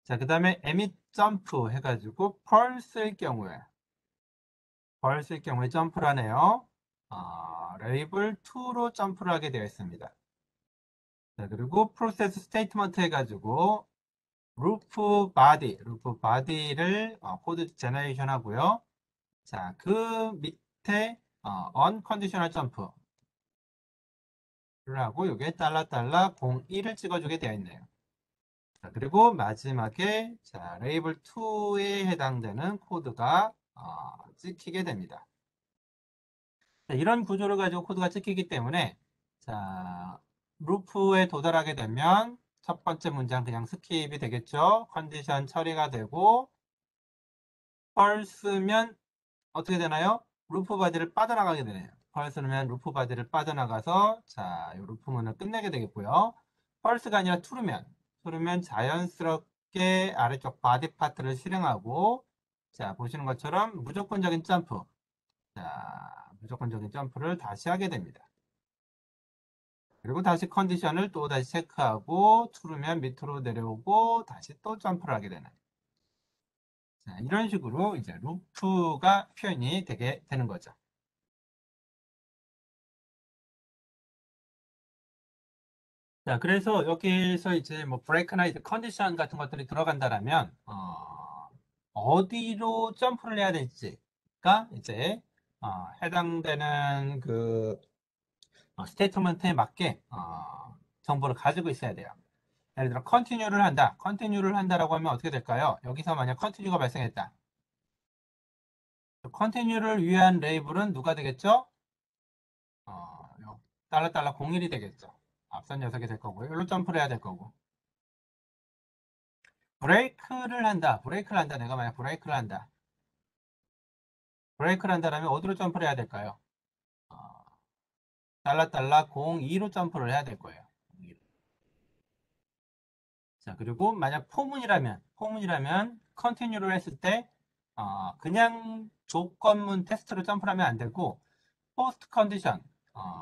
자, 그 다음에 emit 점프 해가지고 펄스일 경우에 점프를 하네요. 레이블 2로 점프를 하게 되어 있습니다. 자, 그리고 프로세스 스테이트먼트 해가지고 루프 바디를 코드 제너레이션 하고요. 자, 그 밑에 언컨디셔널 점프를 하고 여기에 달러 01을 찍어주게 되어 있네요. 자, 그리고 마지막에 자, 레이블 2에 해당되는 코드가 찍히게 됩니다. 자, 이런 구조를 가지고 코드가 찍히기 때문에 자, 루프에 도달하게 되면 첫 번째 문장 그냥 스킵이 되겠죠. 컨디션 처리가 되고 펄스면 어떻게 되나요? 루프 바디를 빠져나가게 되네요. 펄스면 루프 바디를 빠져나가서 자, 이 루프 문을 끝내게 되겠고요. 펄스가 아니라 투르면 자연스럽게 아래쪽 바디 파트를 실행하고 자, 보시는 것처럼 무조건적인 점프. 자, 무조건적인 점프를 다시 하게 됩니다. 그리고 다시 컨디션을 또 다시 체크하고 투르면 밑으로 내려오고 다시 또 점프를 하게 되는. 자, 이런 식으로 이제 루프가 표현이 되게 되는 거죠. 자, 그래서 여기서 이제 뭐 브레이크나 이제 컨디션 같은 것들이 들어간다라면, 어디로 점프를 해야 될지가 이제, 해당되는 그, 스테이트먼트에 맞게, 정보를 가지고 있어야 돼요. 예를 들어, 컨티뉴를 한다. 컨티뉴를 한다라고 하면 어떻게 될까요? 여기서 만약 컨티뉴가 발생했다. 컨티뉴를 위한 레이블은 누가 되겠죠? 달러 01이 되겠죠. 앞선 녀석이 될 거고요. 여기로 점프를 해야 될 거고. 브레이크를 한다. 내가 만약 브레이크를 한다. 브레이크를 한다면 어디로 점프를 해야 될까요? 어, 달러 02로 점프를 해야 될 거예요. 자, 그리고 만약 포문이라면 컨티뉴를 했을 때 그냥 조건문 테스트로 점프를 하면 안 되고 포스트 컨디션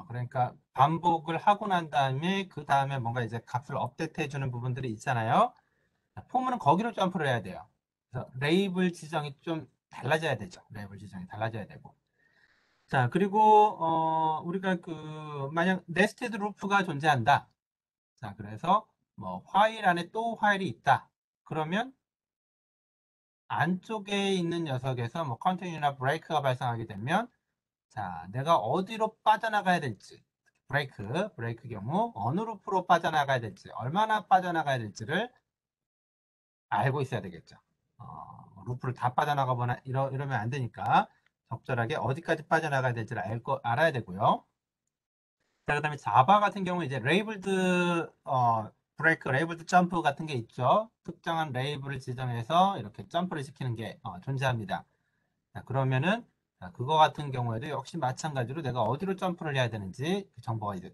그러니까 반복을 하고 난 다음에 그 다음에 뭔가 이제 값을 업데이트 해주는 부분들이 있잖아요. 자, 포문은 거기로 점프를 해야 돼요. 그래서 레이블 지정이 좀 달라져야 되죠. 레이블 지정이 달라져야 되고. 자, 그리고 우리가 그 만약 네스티드 루프가 존재한다. 자, 그래서 뭐 화일 안에 또 화일이 있다. 그러면 안쪽에 있는 녀석에서 뭐 컨티뉴나 브레이크가 발생하게 되면 자, 내가 어디로 빠져나가야 될지 브레이크 경우 어느 루프로 빠져나가야 될지 얼마나 빠져나가야 될지를 알고 있어야 되겠죠. 루프를 다 빠져나가 보나 이러면 안 되니까 적절하게 어디까지 빠져나가야 될지를 알아야 되고요. 자, 그다음에 자바 같은 경우 이제 레이블드 브레이크, 레이블드 점프 같은 게 있죠. 특정한 레이블을 지정해서 이렇게 점프를 시키는 게 존재합니다. 자, 그러면은 자, 그거 같은 경우에도 역시 마찬가지로 내가 어디로 점프를 해야 되는지 그 정보가 이제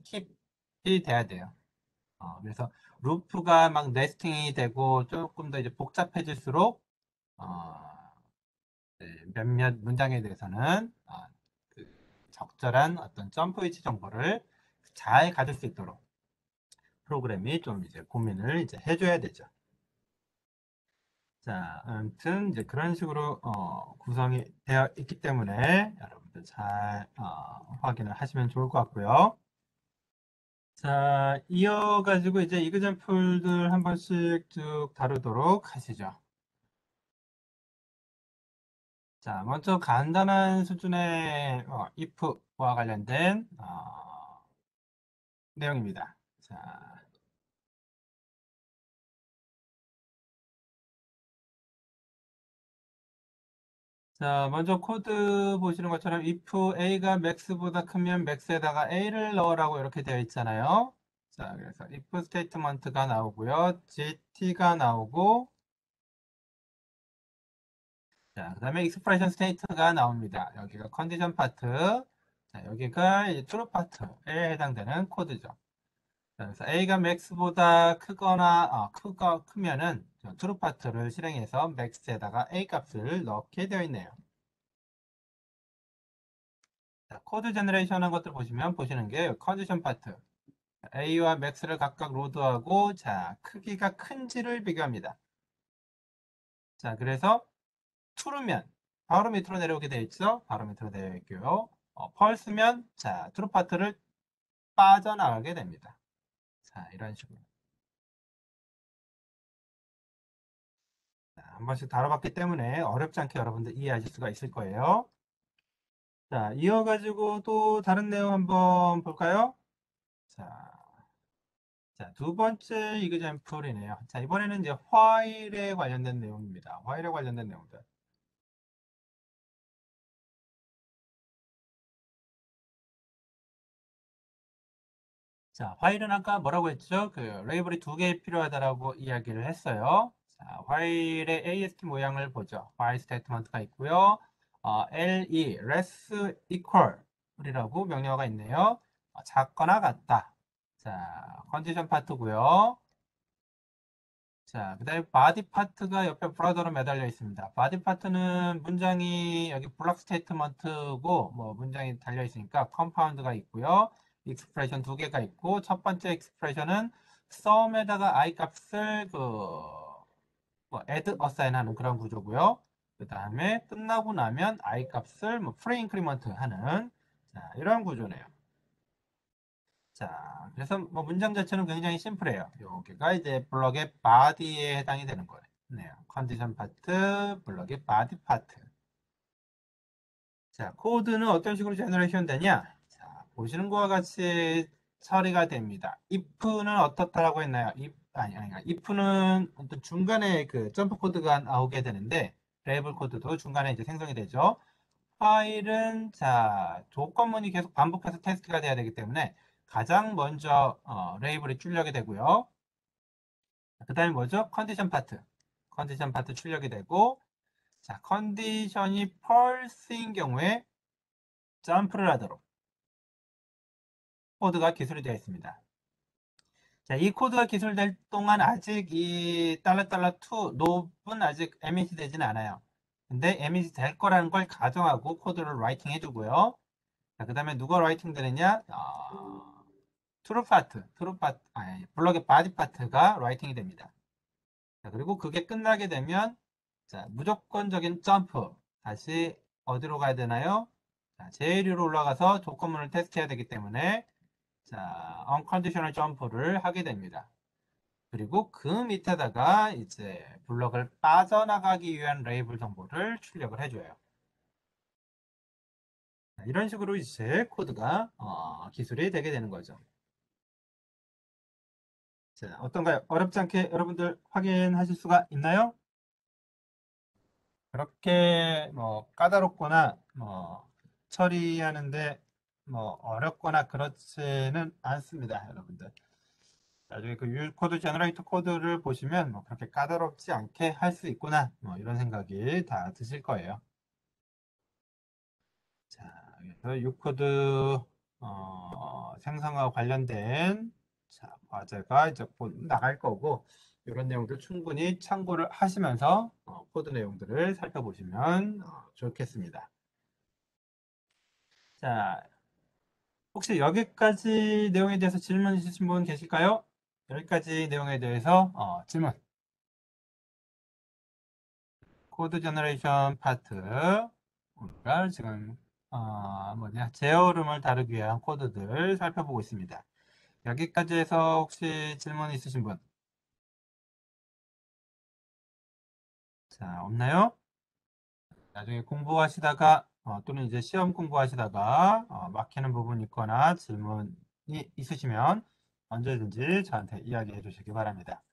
킵이 돼야 돼요. 그래서 루프가 막 네스팅이 되고 조금 더 이제 복잡해질수록 네, 몇몇 문장에 대해서는 그 적절한 어떤 점프 위치 정보를 잘 가질 수 있도록 프로그램이 좀 이제 고민을 이제 해줘야 되죠. 자, 아무튼 이제 그런 식으로 구성이 되어 있기 때문에 여러분들 잘 확인을 하시면 좋을 것 같고요. 자, 이어가지고 이제 이그젠플들 한 번씩 쭉 다루도록 하시죠. 자, 먼저 간단한 수준의 if와 관련된 내용입니다. 자, 먼저 코드 보시는 것처럼 if a가 max보다 크면 max에다가 a를 넣으라고 이렇게 되어 있잖아요. 자, 그래서 if 스테이트먼트가 나오고요. gt가 나오고, 자, 그 다음에 expression state가 나옵니다. 여기가 컨디션 파트, 자, 여기가 이제 true 파트에 해당되는 코드죠. 자, 그래서 a가 max보다 크면은 true 파트를 실행해서 max에다가 a 값을 넣게 되어 있네요. 자, 코드 제너레이션 한 것들 보시면 보시는 게 컨디션 파트. A와 Max를 각각 로드하고 자, 크기가 큰지를 비교합니다. 자, 그래서 true면 바로 밑으로 내려오게 되어 있죠? 바로 밑으로 내려 있고요. false면 자, true 파트를 빠져나가게 됩니다. 자, 이런 식으로. 자, 한 번씩 다뤄봤기 때문에 어렵지 않게 여러분들 이해하실 수가 있을 거예요. 자, 이어가지고 또 다른 내용 한번 볼까요? 자, 두 번째 이그젬플이네요. 자, 이번에는 이제 while에 관련된 내용입니다. while에 관련된 내용들. 자, while은 아까 뭐라고 했죠? 그 레이블이 두 개 필요하다라고 이야기를 했어요. 자, while의 AST 모양을 보죠. while 스테이트먼트가 있고요. LE, less equal이라고 명령어가 있네요. 작거나 같다. 자, 컨디션 파트고요. 자, 그 다음에 바디 파트가 옆에 브라더로 매달려 있습니다. 바디 파트는 문장이 여기 블록 스테이트먼트고 뭐 문장이 달려 있으니까 컴파운드가 있고요. 익스프레션 두 개가 있고 첫 번째 익스프레션은 sum에다가 i 값을 뭐 add, assign 하는 그런 구조고요. 그 다음에 끝나고 나면 i 값을 뭐 pre increment 하는 자, 이런 구조네요. 자, 그래서 뭐 문장 자체는 굉장히 심플해요. 여기가 이제 블럭의 body에 해당이 되는 거예요. 네, 컨디션 파트, 블럭의 body 파트. 자, 코드는 어떤 식으로 제너레이션 되냐? 자, 보시는 것과 같이 처리가 됩니다. if는 어떻다라고 했나요? 아니, if는 어떤 중간에 그 점프 코드가 나오게 되는데, 레이블 코드도 중간에 이제 생성이 되죠. 파일은 자 조건문이 계속 반복해서 테스트가 돼야 되기 때문에 가장 먼저 레이블이 출력이 되고요. 그 다음에 뭐죠? 컨디션 파트 출력이 되고 자 컨디션이 false인 경우에 점프를 하도록 코드가 기술이 되어 있습니다. 자, 이 코드가 기술될 동안 아직 이 $2 노브는 아직 emit이 되지는 않아요. 근데 emit이 될 거라는 걸 가정하고 코드를 라이팅 해주고요. 자, 그 다음에 누가 라이팅 되느냐? 아니, 블럭의 바디 파트가 라이팅이 됩니다. 자, 그리고 그게 끝나게 되면, 자, 무조건적인 점프. 다시 어디로 가야 되나요? 자, 제일 위로 올라가서 조건문을 테스트해야 되기 때문에, 자, unconditional 점프를 하게 됩니다. 그리고 그 밑에다가 이제 블럭을 빠져나가기 위한 레이블 정보를 출력을 해줘요. 자, 이런 식으로 이제 코드가 기술이 되게 되는 거죠. 자, 어떤가요? 어렵지 않게 여러분들 확인하실 수가 있나요? 그렇게 뭐 까다롭거나 뭐 처리하는데 뭐 어렵거나 그렇지는 않습니다, 여러분들. 나중에 그 유코드 제너레이터 코드를 보시면 뭐 그렇게 까다롭지 않게 할 수 있구나 뭐 이런 생각이 다 드실 거예요. 자, 그래서 유코드 생성과 관련된 자, 과제가 이제 곧 나갈 거고 이런 내용들 충분히 참고를 하시면서 코드 내용들을 살펴보시면 좋겠습니다. 자, 혹시 여기까지 내용에 대해서 질문 있으신 분 계실까요? 여기까지 내용에 대해서 질문. 코드 제너레이션 파트 우리가 지금 제어룸을 다루기 위한 코드들 살펴보고 있습니다. 여기까지 해서 혹시 질문 있으신 분? 자, 없나요? 나중에 공부하시다가 또는 이제 시험 공부하시다가 막히는 부분이 있거나 질문이 있으시면 언제든지 저한테 이야기해 주시기 바랍니다.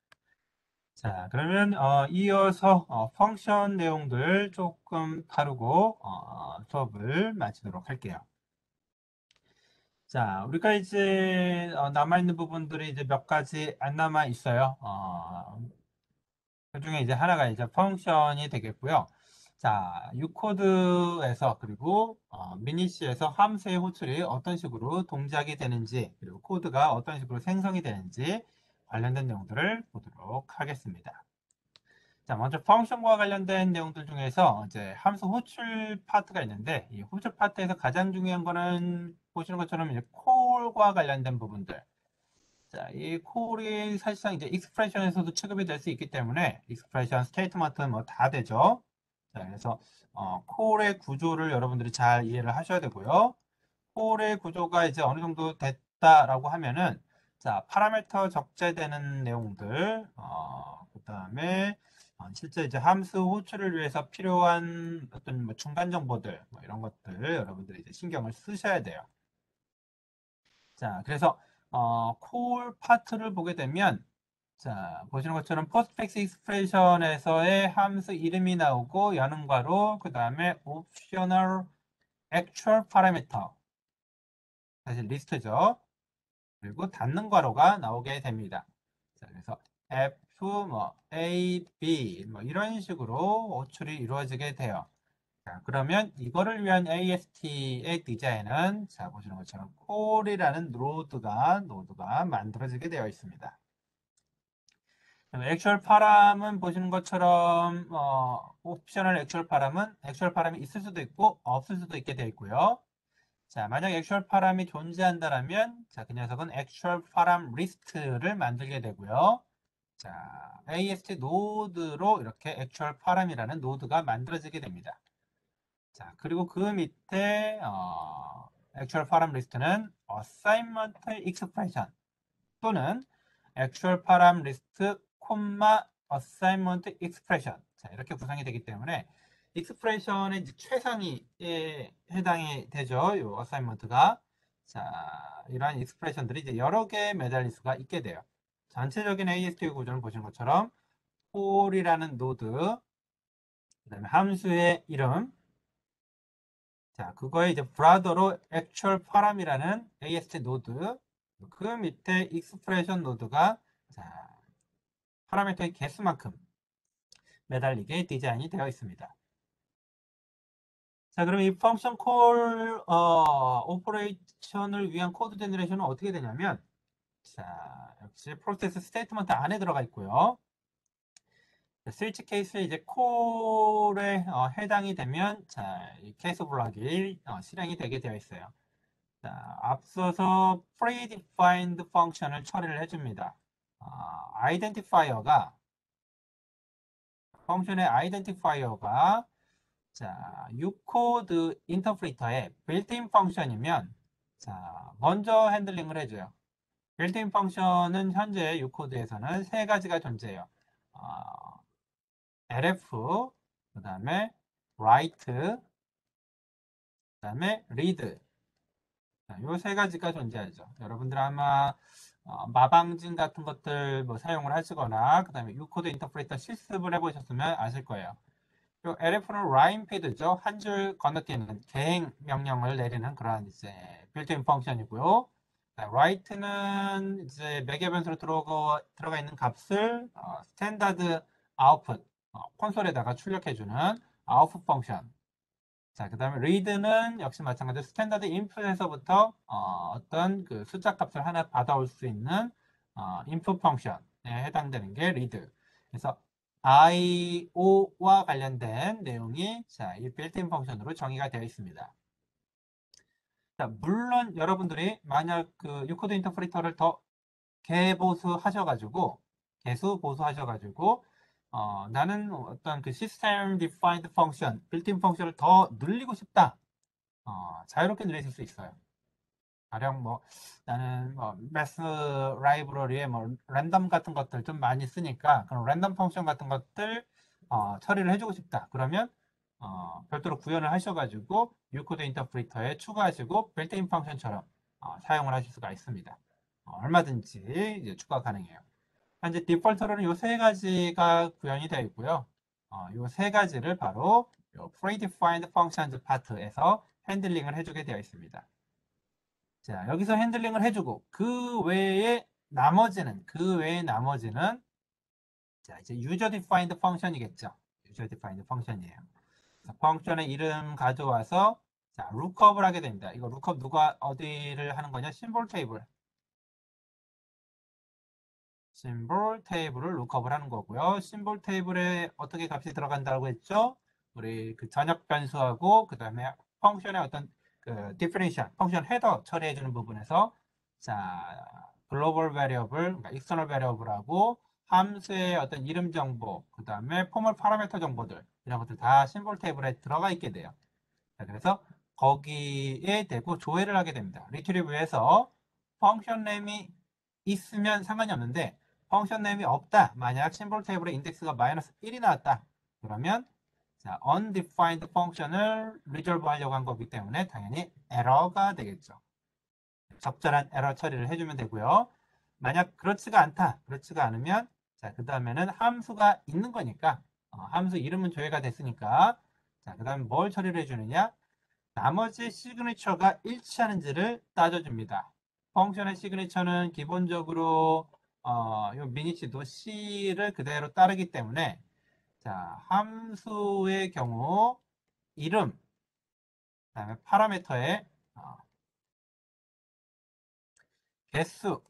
자, 그러면 이어서 펑션 내용들 조금 다루고 수업을 마치도록 할게요. 자, 우리가 이제 남아있는 부분들이 이제 몇 가지 안 남아 있어요. 그 중에 이제 하나가 이제 펑션이 되겠고요. 자, 유코드에서 그리고 미니시에서 함수의 호출이 어떤 식으로 동작이 되는지 그리고 코드가 어떤 식으로 생성이 되는지 관련된 내용들을 보도록 하겠습니다. 자, 먼저 펑션과 관련된 내용들 중에서 이제 함수 호출 파트가 있는데 이 호출 파트에서 가장 중요한 거는 보시는 것처럼 이제 콜과 관련된 부분들. 자, 이 콜이 사실상 이제 익스프레션에서도 취급이 될 수 있기 때문에 익스프레션, 스테이트먼트 뭐 다 되죠. 자, 그래서 콜의 구조를 여러분들이 잘 이해를 하셔야 되고요. 콜의 구조가 이제 어느 정도 됐다라고 하면은 자, 파라미터 적재되는 내용들, 그다음에 실제 이제 함수 호출을 위해서 필요한 어떤 뭐 중간 정보들, 뭐 이런 것들 여러분들이 이제 신경을 쓰셔야 돼요. 자, 그래서 콜 파트를 보게 되면 자, 보시는 것처럼 postfix expression에서의 함수 이름이 나오고 여는 괄호, 그 다음에 optional actual parameter 사실 리스트죠. 그리고 닫는 괄호가 나오게 됩니다. 자, 그래서 F, 뭐 A, B 뭐 이런 식으로 호출이 이루어지게 돼요. 자, 그러면 이거를 위한 AST의 디자인은 자, 보시는 것처럼 콜이라는 노드가 만들어지게 되어 있습니다. 액츄얼 파람은 보시는 것처럼 옵셔널 액츄얼 파람은 액츄얼 파람이 있을 수도 있고 없을 수도 있게 되어 있고요. 자, 만약 액츄얼 파람이 존재한다면 자, 그 녀석은 액츄얼 파람 리스트를 만들게 되고요. 자, AST 노드로 이렇게 액츄얼 파람이라는 노드가 만들어지게 됩니다. 자, 그리고 그 밑에 액츄얼 파람 리스트는 어사인먼트 익스프레션 또는 액츄얼 파람 리스트 콤마 어사인먼트 익스프레션 자, 이렇게 구성이 되기 때문에 익스프레션의 최상위에 해당이 되죠. 이 어사인먼트가 자, 이러한 익스프레션들이 이제 여러 개 매달릴 수가 있게 돼요. 전체적인 AST 구조를 보시는 것처럼 폴이라는 노드, 그다음에 함수의 이름, 자, 그거에 이제 브라더로 액츄얼 파람이라는 AST 노드, 그 밑에 익스프레션 노드가 자, 파라미터의 개수만큼 매달리게 디자인이 되어 있습니다. 자, 그럼 이 펑션 콜 오퍼레이션을 위한 코드 제너레이션은 어떻게 되냐면 자, 역시 프로세스 스테이트먼트 안에 들어가 있고요. 스위치 케이스에 이제 콜에 해당이 되면 자, 이 케이스 블럭이 실행이 되게 되어 있어요. 자, 앞서서 predefined 펑션을 처리를 해줍니다. 아이덴티파이어가 펑션의 아이덴티파이어가 자, 유코드 인터프리터의 빌트인 펑션이면 자, 먼저 핸들링을 해줘요. 빌트인 펑션은 현재 유코드에서는 세 가지가 존재해요. LF, 그 다음에 write, 그 다음에 read. 이 세 가지가 존재하죠. 여러분들 아마 마방진 같은 것들 뭐 사용을 하시거나 그 다음에 유코드 인터프리터 실습을 해보셨으면 아실 거예요. 요 LF는 라인 피드죠. 한 줄 건너뛰는 개행 명령을 내리는 그런 이제 빌트인 펑션이고요. write는 이제 매개 변수로 들어가 있는 값을 스탠다드 아웃풋 콘솔에다가 출력해주는 아웃풋 펑션. 자, 그 다음에 read는 역시 마찬가지로 스탠다드 인풋에서부터 어떤 그 숫자 값을 하나 받아올 수 있는 인풋 펑션에 해당되는 게 read. 그래서 IO와 관련된 내용이 자, 이 빌트인 펑션으로 정의가 되어 있습니다. 자, 물론 여러분들이 만약 그 유코드 인터프리터를 더 개보수 하셔가지고 개수 보수하셔가지고 나는 어떤 그 시스템 디파인드 펑션, 빌트인 펑션을 더 늘리고 싶다. 자유롭게 늘리실 수 있어요. 가령 뭐 나는 뭐 매스 라이브러리에 뭐 랜덤 같은 것들 좀 많이 쓰니까 그런 랜덤 펑션 같은 것들 처리를 해주고 싶다. 그러면 별도로 구현을 하셔가지고 유코드 인터프리터에 추가하시고 빌트인 펑션처럼 사용을 하실 수가 있습니다. 얼마든지 이제 추가 가능해요. 현재 디폴트로는 이 세 가지가 구현이 되어 있고요. 이 세 가지를 바로 요 predefined functions 파트에서 핸들링을 해주게 되어 있습니다. 자, 여기서 핸들링을 해주고 그 외의 나머지는 자, 이제 user defined function이겠죠. user defined function이에요. 펑션의 이름 가져와서 자, 룩업을 하게 됩니다. 이거 룩업 누가 어디를 하는 거냐? 심볼 테이블. 심볼 테이블을 룩업을 하는 거고요. 심볼 테이블에 어떻게 값이 들어간다고 했죠? 우리 그 전역 변수하고 그 다음에 펑션의 어떤 그 디퍼런셜 펑션 헤더 처리해 주는 부분에서 자 글로벌 베리어블, 그러니까 익스터널 베리어블하고 함수의 어떤 이름 정보, 그 다음에 포멀 파라미터 정보들 이런 것들 다 심볼 테이블에 들어가 있게 돼요. 자, 그래서 거기에 대고 조회를 하게 됩니다. 리트리브에서 펑션 네임이 있으면 상관이 없는데 펑션 네임이 없다. 만약 심볼 테이블에 인덱스가 마이너스 1이 나왔다. 그러면 자, undefined function을 resolve 하려고 한 거기 때문에 당연히 에러가 되겠죠. 적절한 에러 처리를 해주면 되고요. 만약 그렇지가 않다. 그렇지가 않으면 자, 그 다음에는 함수가 있는 거니까 함수 이름은 조회가 됐으니까 자, 그 다음에 뭘 처리를 해주느냐? 나머지 시그니처가 일치하는지를 따져줍니다. 펑션의 시그니처는 기본적으로 요 미니치도 C를 그대로 따르기 때문에 자, 함수의 경우 이름, 그다음에 파라미터의 개수,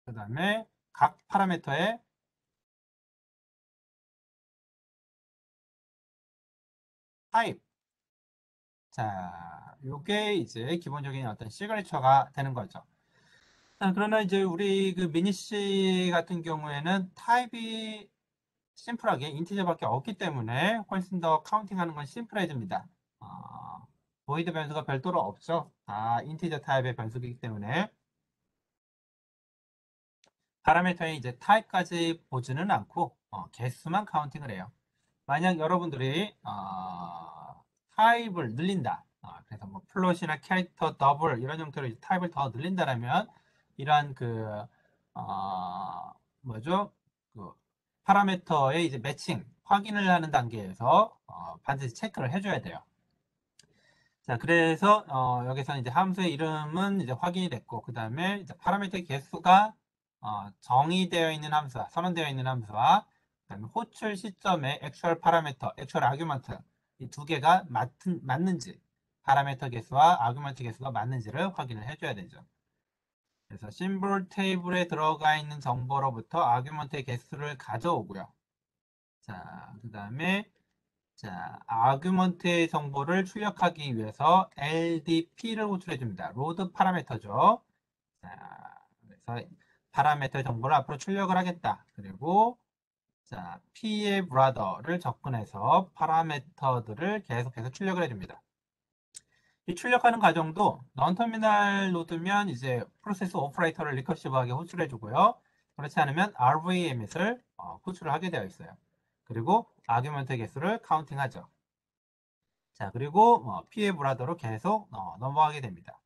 그다음에 각 파라미터의 타입. 자, 요게 이제 기본적인 어떤 시그니처가 되는 거죠. 자, 그러나 이제 우리 그 미니C 같은 경우에는 타입이 심플하게 인티저밖에 없기 때문에 훨씬 더 카운팅하는 건 심플해집니다. 보이드 변수가 별도로 없죠. 다 인티저 타입의 변수이기 때문에 파라미터에 이제 타입까지 보지는 않고 개수만 카운팅을 해요. 만약 여러분들이 타입을 늘린다. 그래서 뭐 플롯이나 캐릭터 더블 이런 형태로 타입을 더 늘린다라면 이러한 그 뭐죠? 그 파라미터의 이제 매칭 확인을 하는 단계에서 반드시 체크를 해줘야 돼요. 자, 그래서 여기서 이제 함수의 이름은 이제 확인이 됐고, 그 다음에 이제 파라미터의 개수가 정의되어 있는 함수와 선언되어 있는 함수와 그다음에 호출 시점의 액츄얼 파라미터, 액츄얼 아규먼트 이 두 개가 맞는지 파라미터 개수와 아규먼트 개수가 맞는지를 확인을 해줘야 되죠. 그래서 심볼 테이블에 들어가 있는 정보로부터 아규먼트의 개수를 가져오고요. 자, 그 다음에 자, 아규먼트의 정보를 출력하기 위해서 LDP를 호출해 줍니다. 로드 파라미터죠. 자, 그래서 파라미터 정보를 앞으로 출력을 하겠다. 그리고 자, P의 브라더를 접근해서 파라미터들을 계속해서 출력을 해줍니다. 이 출력하는 과정도 넌터미널 노드면 이제 프로세스 오퍼레이터를 리커시브하게 호출해주고요. 그렇지 않으면 RVM을 호출을 하게 되어 있어요. 그리고 아규먼트 개수를 카운팅하죠. 자, 그리고 P의 브라더로 계속 넘어가게 됩니다.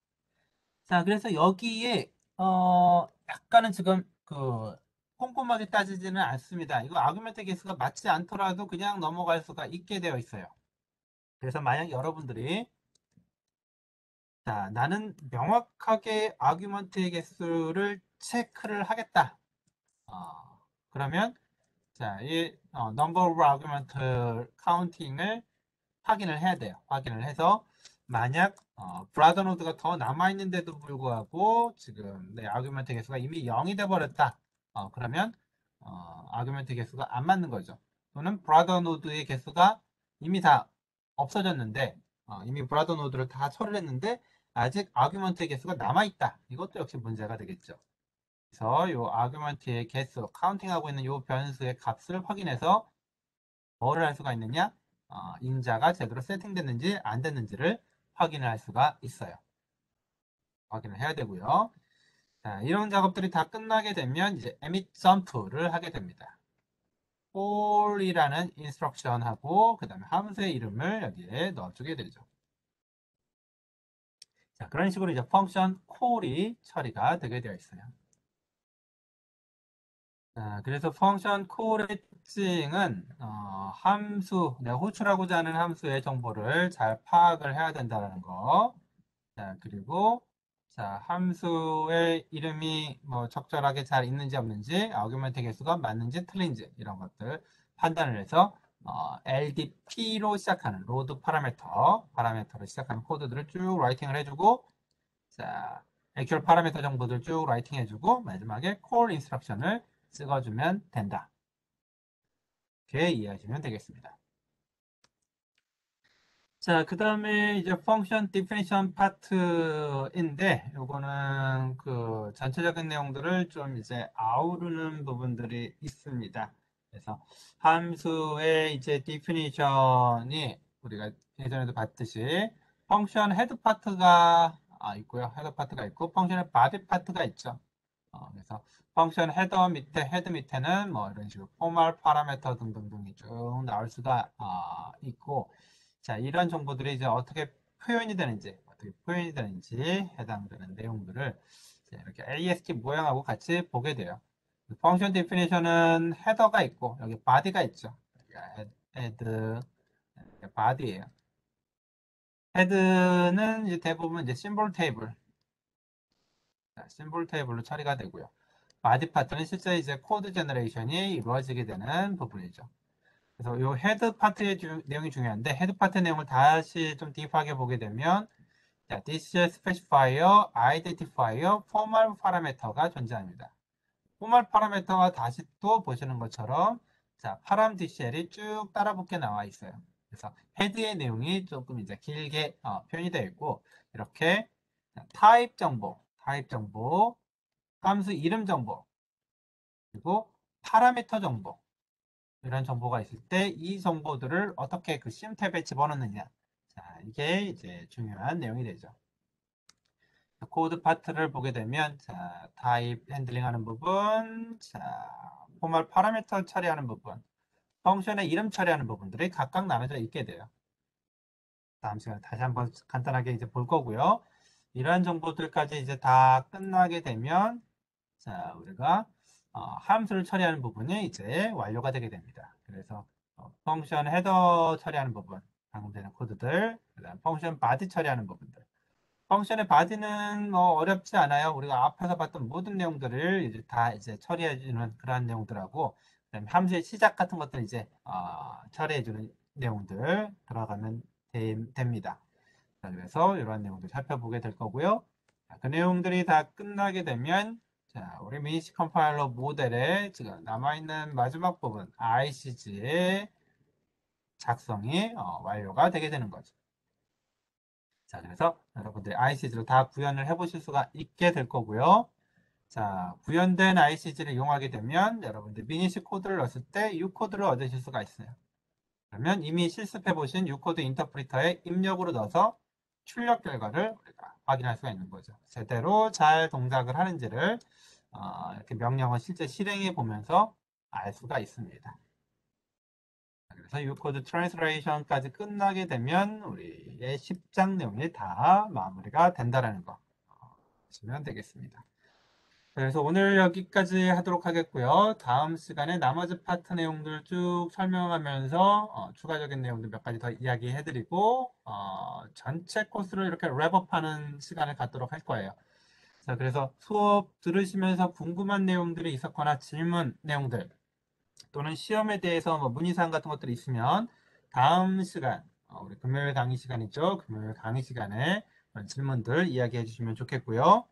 자, 그래서 여기에 약간은 지금 그 꼼꼼하게 따지지는 않습니다. 이거 아규멘트 개수가 맞지 않더라도 그냥 넘어갈 수가 있게 되어 있어요. 그래서 만약 여러분들이 자, 나는 명확하게 아규먼트의 개수를 체크를 하겠다. 그러면 자, 이 number of argument counting을 확인을 해야 돼요. 확인을 해서 만약 브라더 노드가 더 남아있는데도 불구하고 지금 내 아규멘트 개수가 이미 0이 돼버렸다. 그러면 아규멘트 개수가 안 맞는 거죠. 또는 브라더 노드의 개수가 이미 다 없어졌는데 이미 브라더 노드를 다 처리를 했는데 아직 아규먼트의 개수가 남아있다. 이것도 역시 문제가 되겠죠. 그래서 이 아규먼트의 개수, 카운팅하고 있는 이 변수의 값을 확인해서 뭐를 할 수가 있느냐? 인자가 제대로 세팅됐는지 안 됐는지를 확인을 할 수가 있어요. 확인을 해야 되고요. 자, 이런 작업들이 다 끝나게 되면 이제 emit jump를 하게 됩니다. call이라는 인스트럭션하고 그 다음에 함수의 이름을 여기에 넣어주게 되죠. 자, 그런 식으로 이제 펑션 call이 처리가 되게 되어 있어요. 자, 그래서 펑션 콜의 특징은 함수, 내가 호출하고자 하는 함수의 정보를 잘 파악을 해야 된다는 거. 자, 그리고 자, 함수의 이름이 뭐 적절하게 잘 있는지 없는지, 아규멘트 개수가 맞는지 틀린지 이런 것들 판단을 해서 LDP로 시작하는 로드 파라미터로 시작하는 코드들을 쭉 라이팅을 해주고 자, 액츄얼 파라미터 정보들 쭉 라이팅 해주고 마지막에 콜 인스트럭션을 찍어주면 된다. 이렇게 이해하시면 되겠습니다. 자, 그 다음에 이제 펑션 디피니션 파트인데, 요거는 그 전체적인 내용들을 좀 이제 아우르는 부분들이 있습니다. 그래서 함수의 이제 디피니션이 우리가 예전에도 봤듯이 펑션 헤드 파트가 있고요. 헤드 파트가 있고, 펑션의 바디 파트가 있죠. 그래서 펑션 헤드 밑에는 뭐 이런 식으로 포멀 파라미터 등등등이 쭉 나올 수가 있고, 자, 이런 정보들이 이제 어떻게 표현이 되는지 해당되는 내용들을 이제 이렇게 AST 모양하고 같이 보게 돼요. 펑션 디피니션은 헤더가 있고 여기 바디가 있죠. 헤드, 바디예요. 헤드는 이제 대부분 이제 심볼 테이블로 처리가 되고요. 바디 파트는 실제 이제 코드 제너레이션이 이루어지게 되는 부분이죠. 그래서 이 헤드 파트의 내용이 중요한데 헤드 파트 내용을 다시 좀 딥하게 보게 되면 자, this specifier, identifier, formal parameter가 존재합니다. formal parameter가 다시 또 보시는 것처럼 자, 파람 DCL이 쭉 따라붙게 나와 있어요. 그래서 헤드의 내용이 조금 이제 길게 표현이 되어 있고 이렇게 타입 정보, 함수 이름 정보, 그리고 파라미터 정보 이런 정보가 있을 때 이 정보들을 어떻게 그 심 탭에 집어넣느냐. 자, 이게 이제 중요한 내용이 되죠. 코드 파트를 보게 되면 자, 타입 핸들링하는 부분, 자, 포멀 파라미터 처리하는 부분, 펑션의 이름 처리하는 부분들이 각각 나눠져 있게 돼요. 다음 시간에 다시 한번 간단하게 이제 볼 거고요. 이러한 정보들까지 이제 다 끝나게 되면 자, 우리가 함수를 처리하는 부분이 이제 완료가 되게 됩니다. 그래서 펑션 헤더 처리하는 부분, 방금 전에 코드들, 그다음 펑션 바디 처리하는 부분들. 펑션의 바디는 뭐 어렵지 않아요. 우리가 앞에서 봤던 모든 내용들을 이제 다 이제 처리해주는 그러한 내용들하고, 그다음에 함수의 시작 같은 것들 이제 처리해주는 내용들 들어가면 됩니다. 자, 그래서 이러한 내용들 살펴보게 될 거고요. 자, 그 내용들이 다 끝나게 되면 자, 우리 미니시 컴파일러 모델에 지금 남아있는 마지막 부분 ICG의 작성이 완료가 되게 되는 거죠. 자, 그래서 여러분들 ICG를 다 구현을 해보실 수가 있게 될 거고요. 자, 구현된 ICG를 이용하게 되면 여러분들 미니시 코드를 넣었을 때 이 코드를 얻으실 수가 있어요. 그러면 이미 실습해 보신 유코드 인터프리터에 입력으로 넣어서 출력 결과를 우리가 확인할 수가 있는 거죠. 제대로 잘 동작을 하는지를 이렇게 명령을 실제 실행해 보면서 알 수가 있습니다. 그래서 유코드 트랜스레이션까지 끝나게 되면 우리의 10장 내용이 다 마무리가 된다는 거 보시면 되겠습니다. 그래서 오늘 여기까지 하도록 하겠고요. 다음 시간에 나머지 파트 내용들 쭉 설명하면서 추가적인 내용들 몇 가지 더 이야기해드리고 전체 코스를 이렇게 랩업하는 시간을 갖도록 할 거예요. 자, 그래서 수업 들으시면서 궁금한 내용들이 있었거나 질문 내용들 또는 시험에 대해서 뭐 문의사항 같은 것들이 있으면 다음 시간 우리 금요일 강의 시간이죠. 금요일 강의 시간에 그런 질문들 이야기해 주시면 좋겠고요.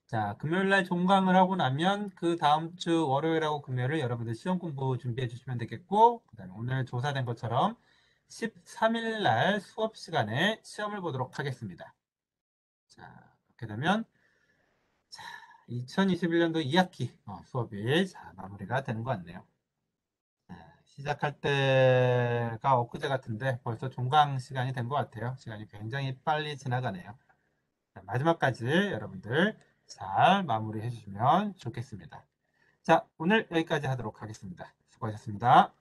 자, 금요일 날 종강을 하고 나면 그 다음 주 월요일하고 금요일을 여러분들 시험 공부 준비해 주시면 되겠고, 그다음에 오늘 조사된 것처럼 13일 날 수업 시간에 시험을 보도록 하겠습니다. 자, 그렇게 되면 자, 2021년도 2학기 수업이 자, 마무리가 되는 것 같네요. 시작할 때가 엊그제 같은데 벌써 종강 시간이 된 것 같아요. 시간이 굉장히 빨리 지나가네요. 자, 마지막까지 여러분들 잘 마무리해 주시면 좋겠습니다. 자, 오늘 여기까지 하도록 하겠습니다. 수고하셨습니다.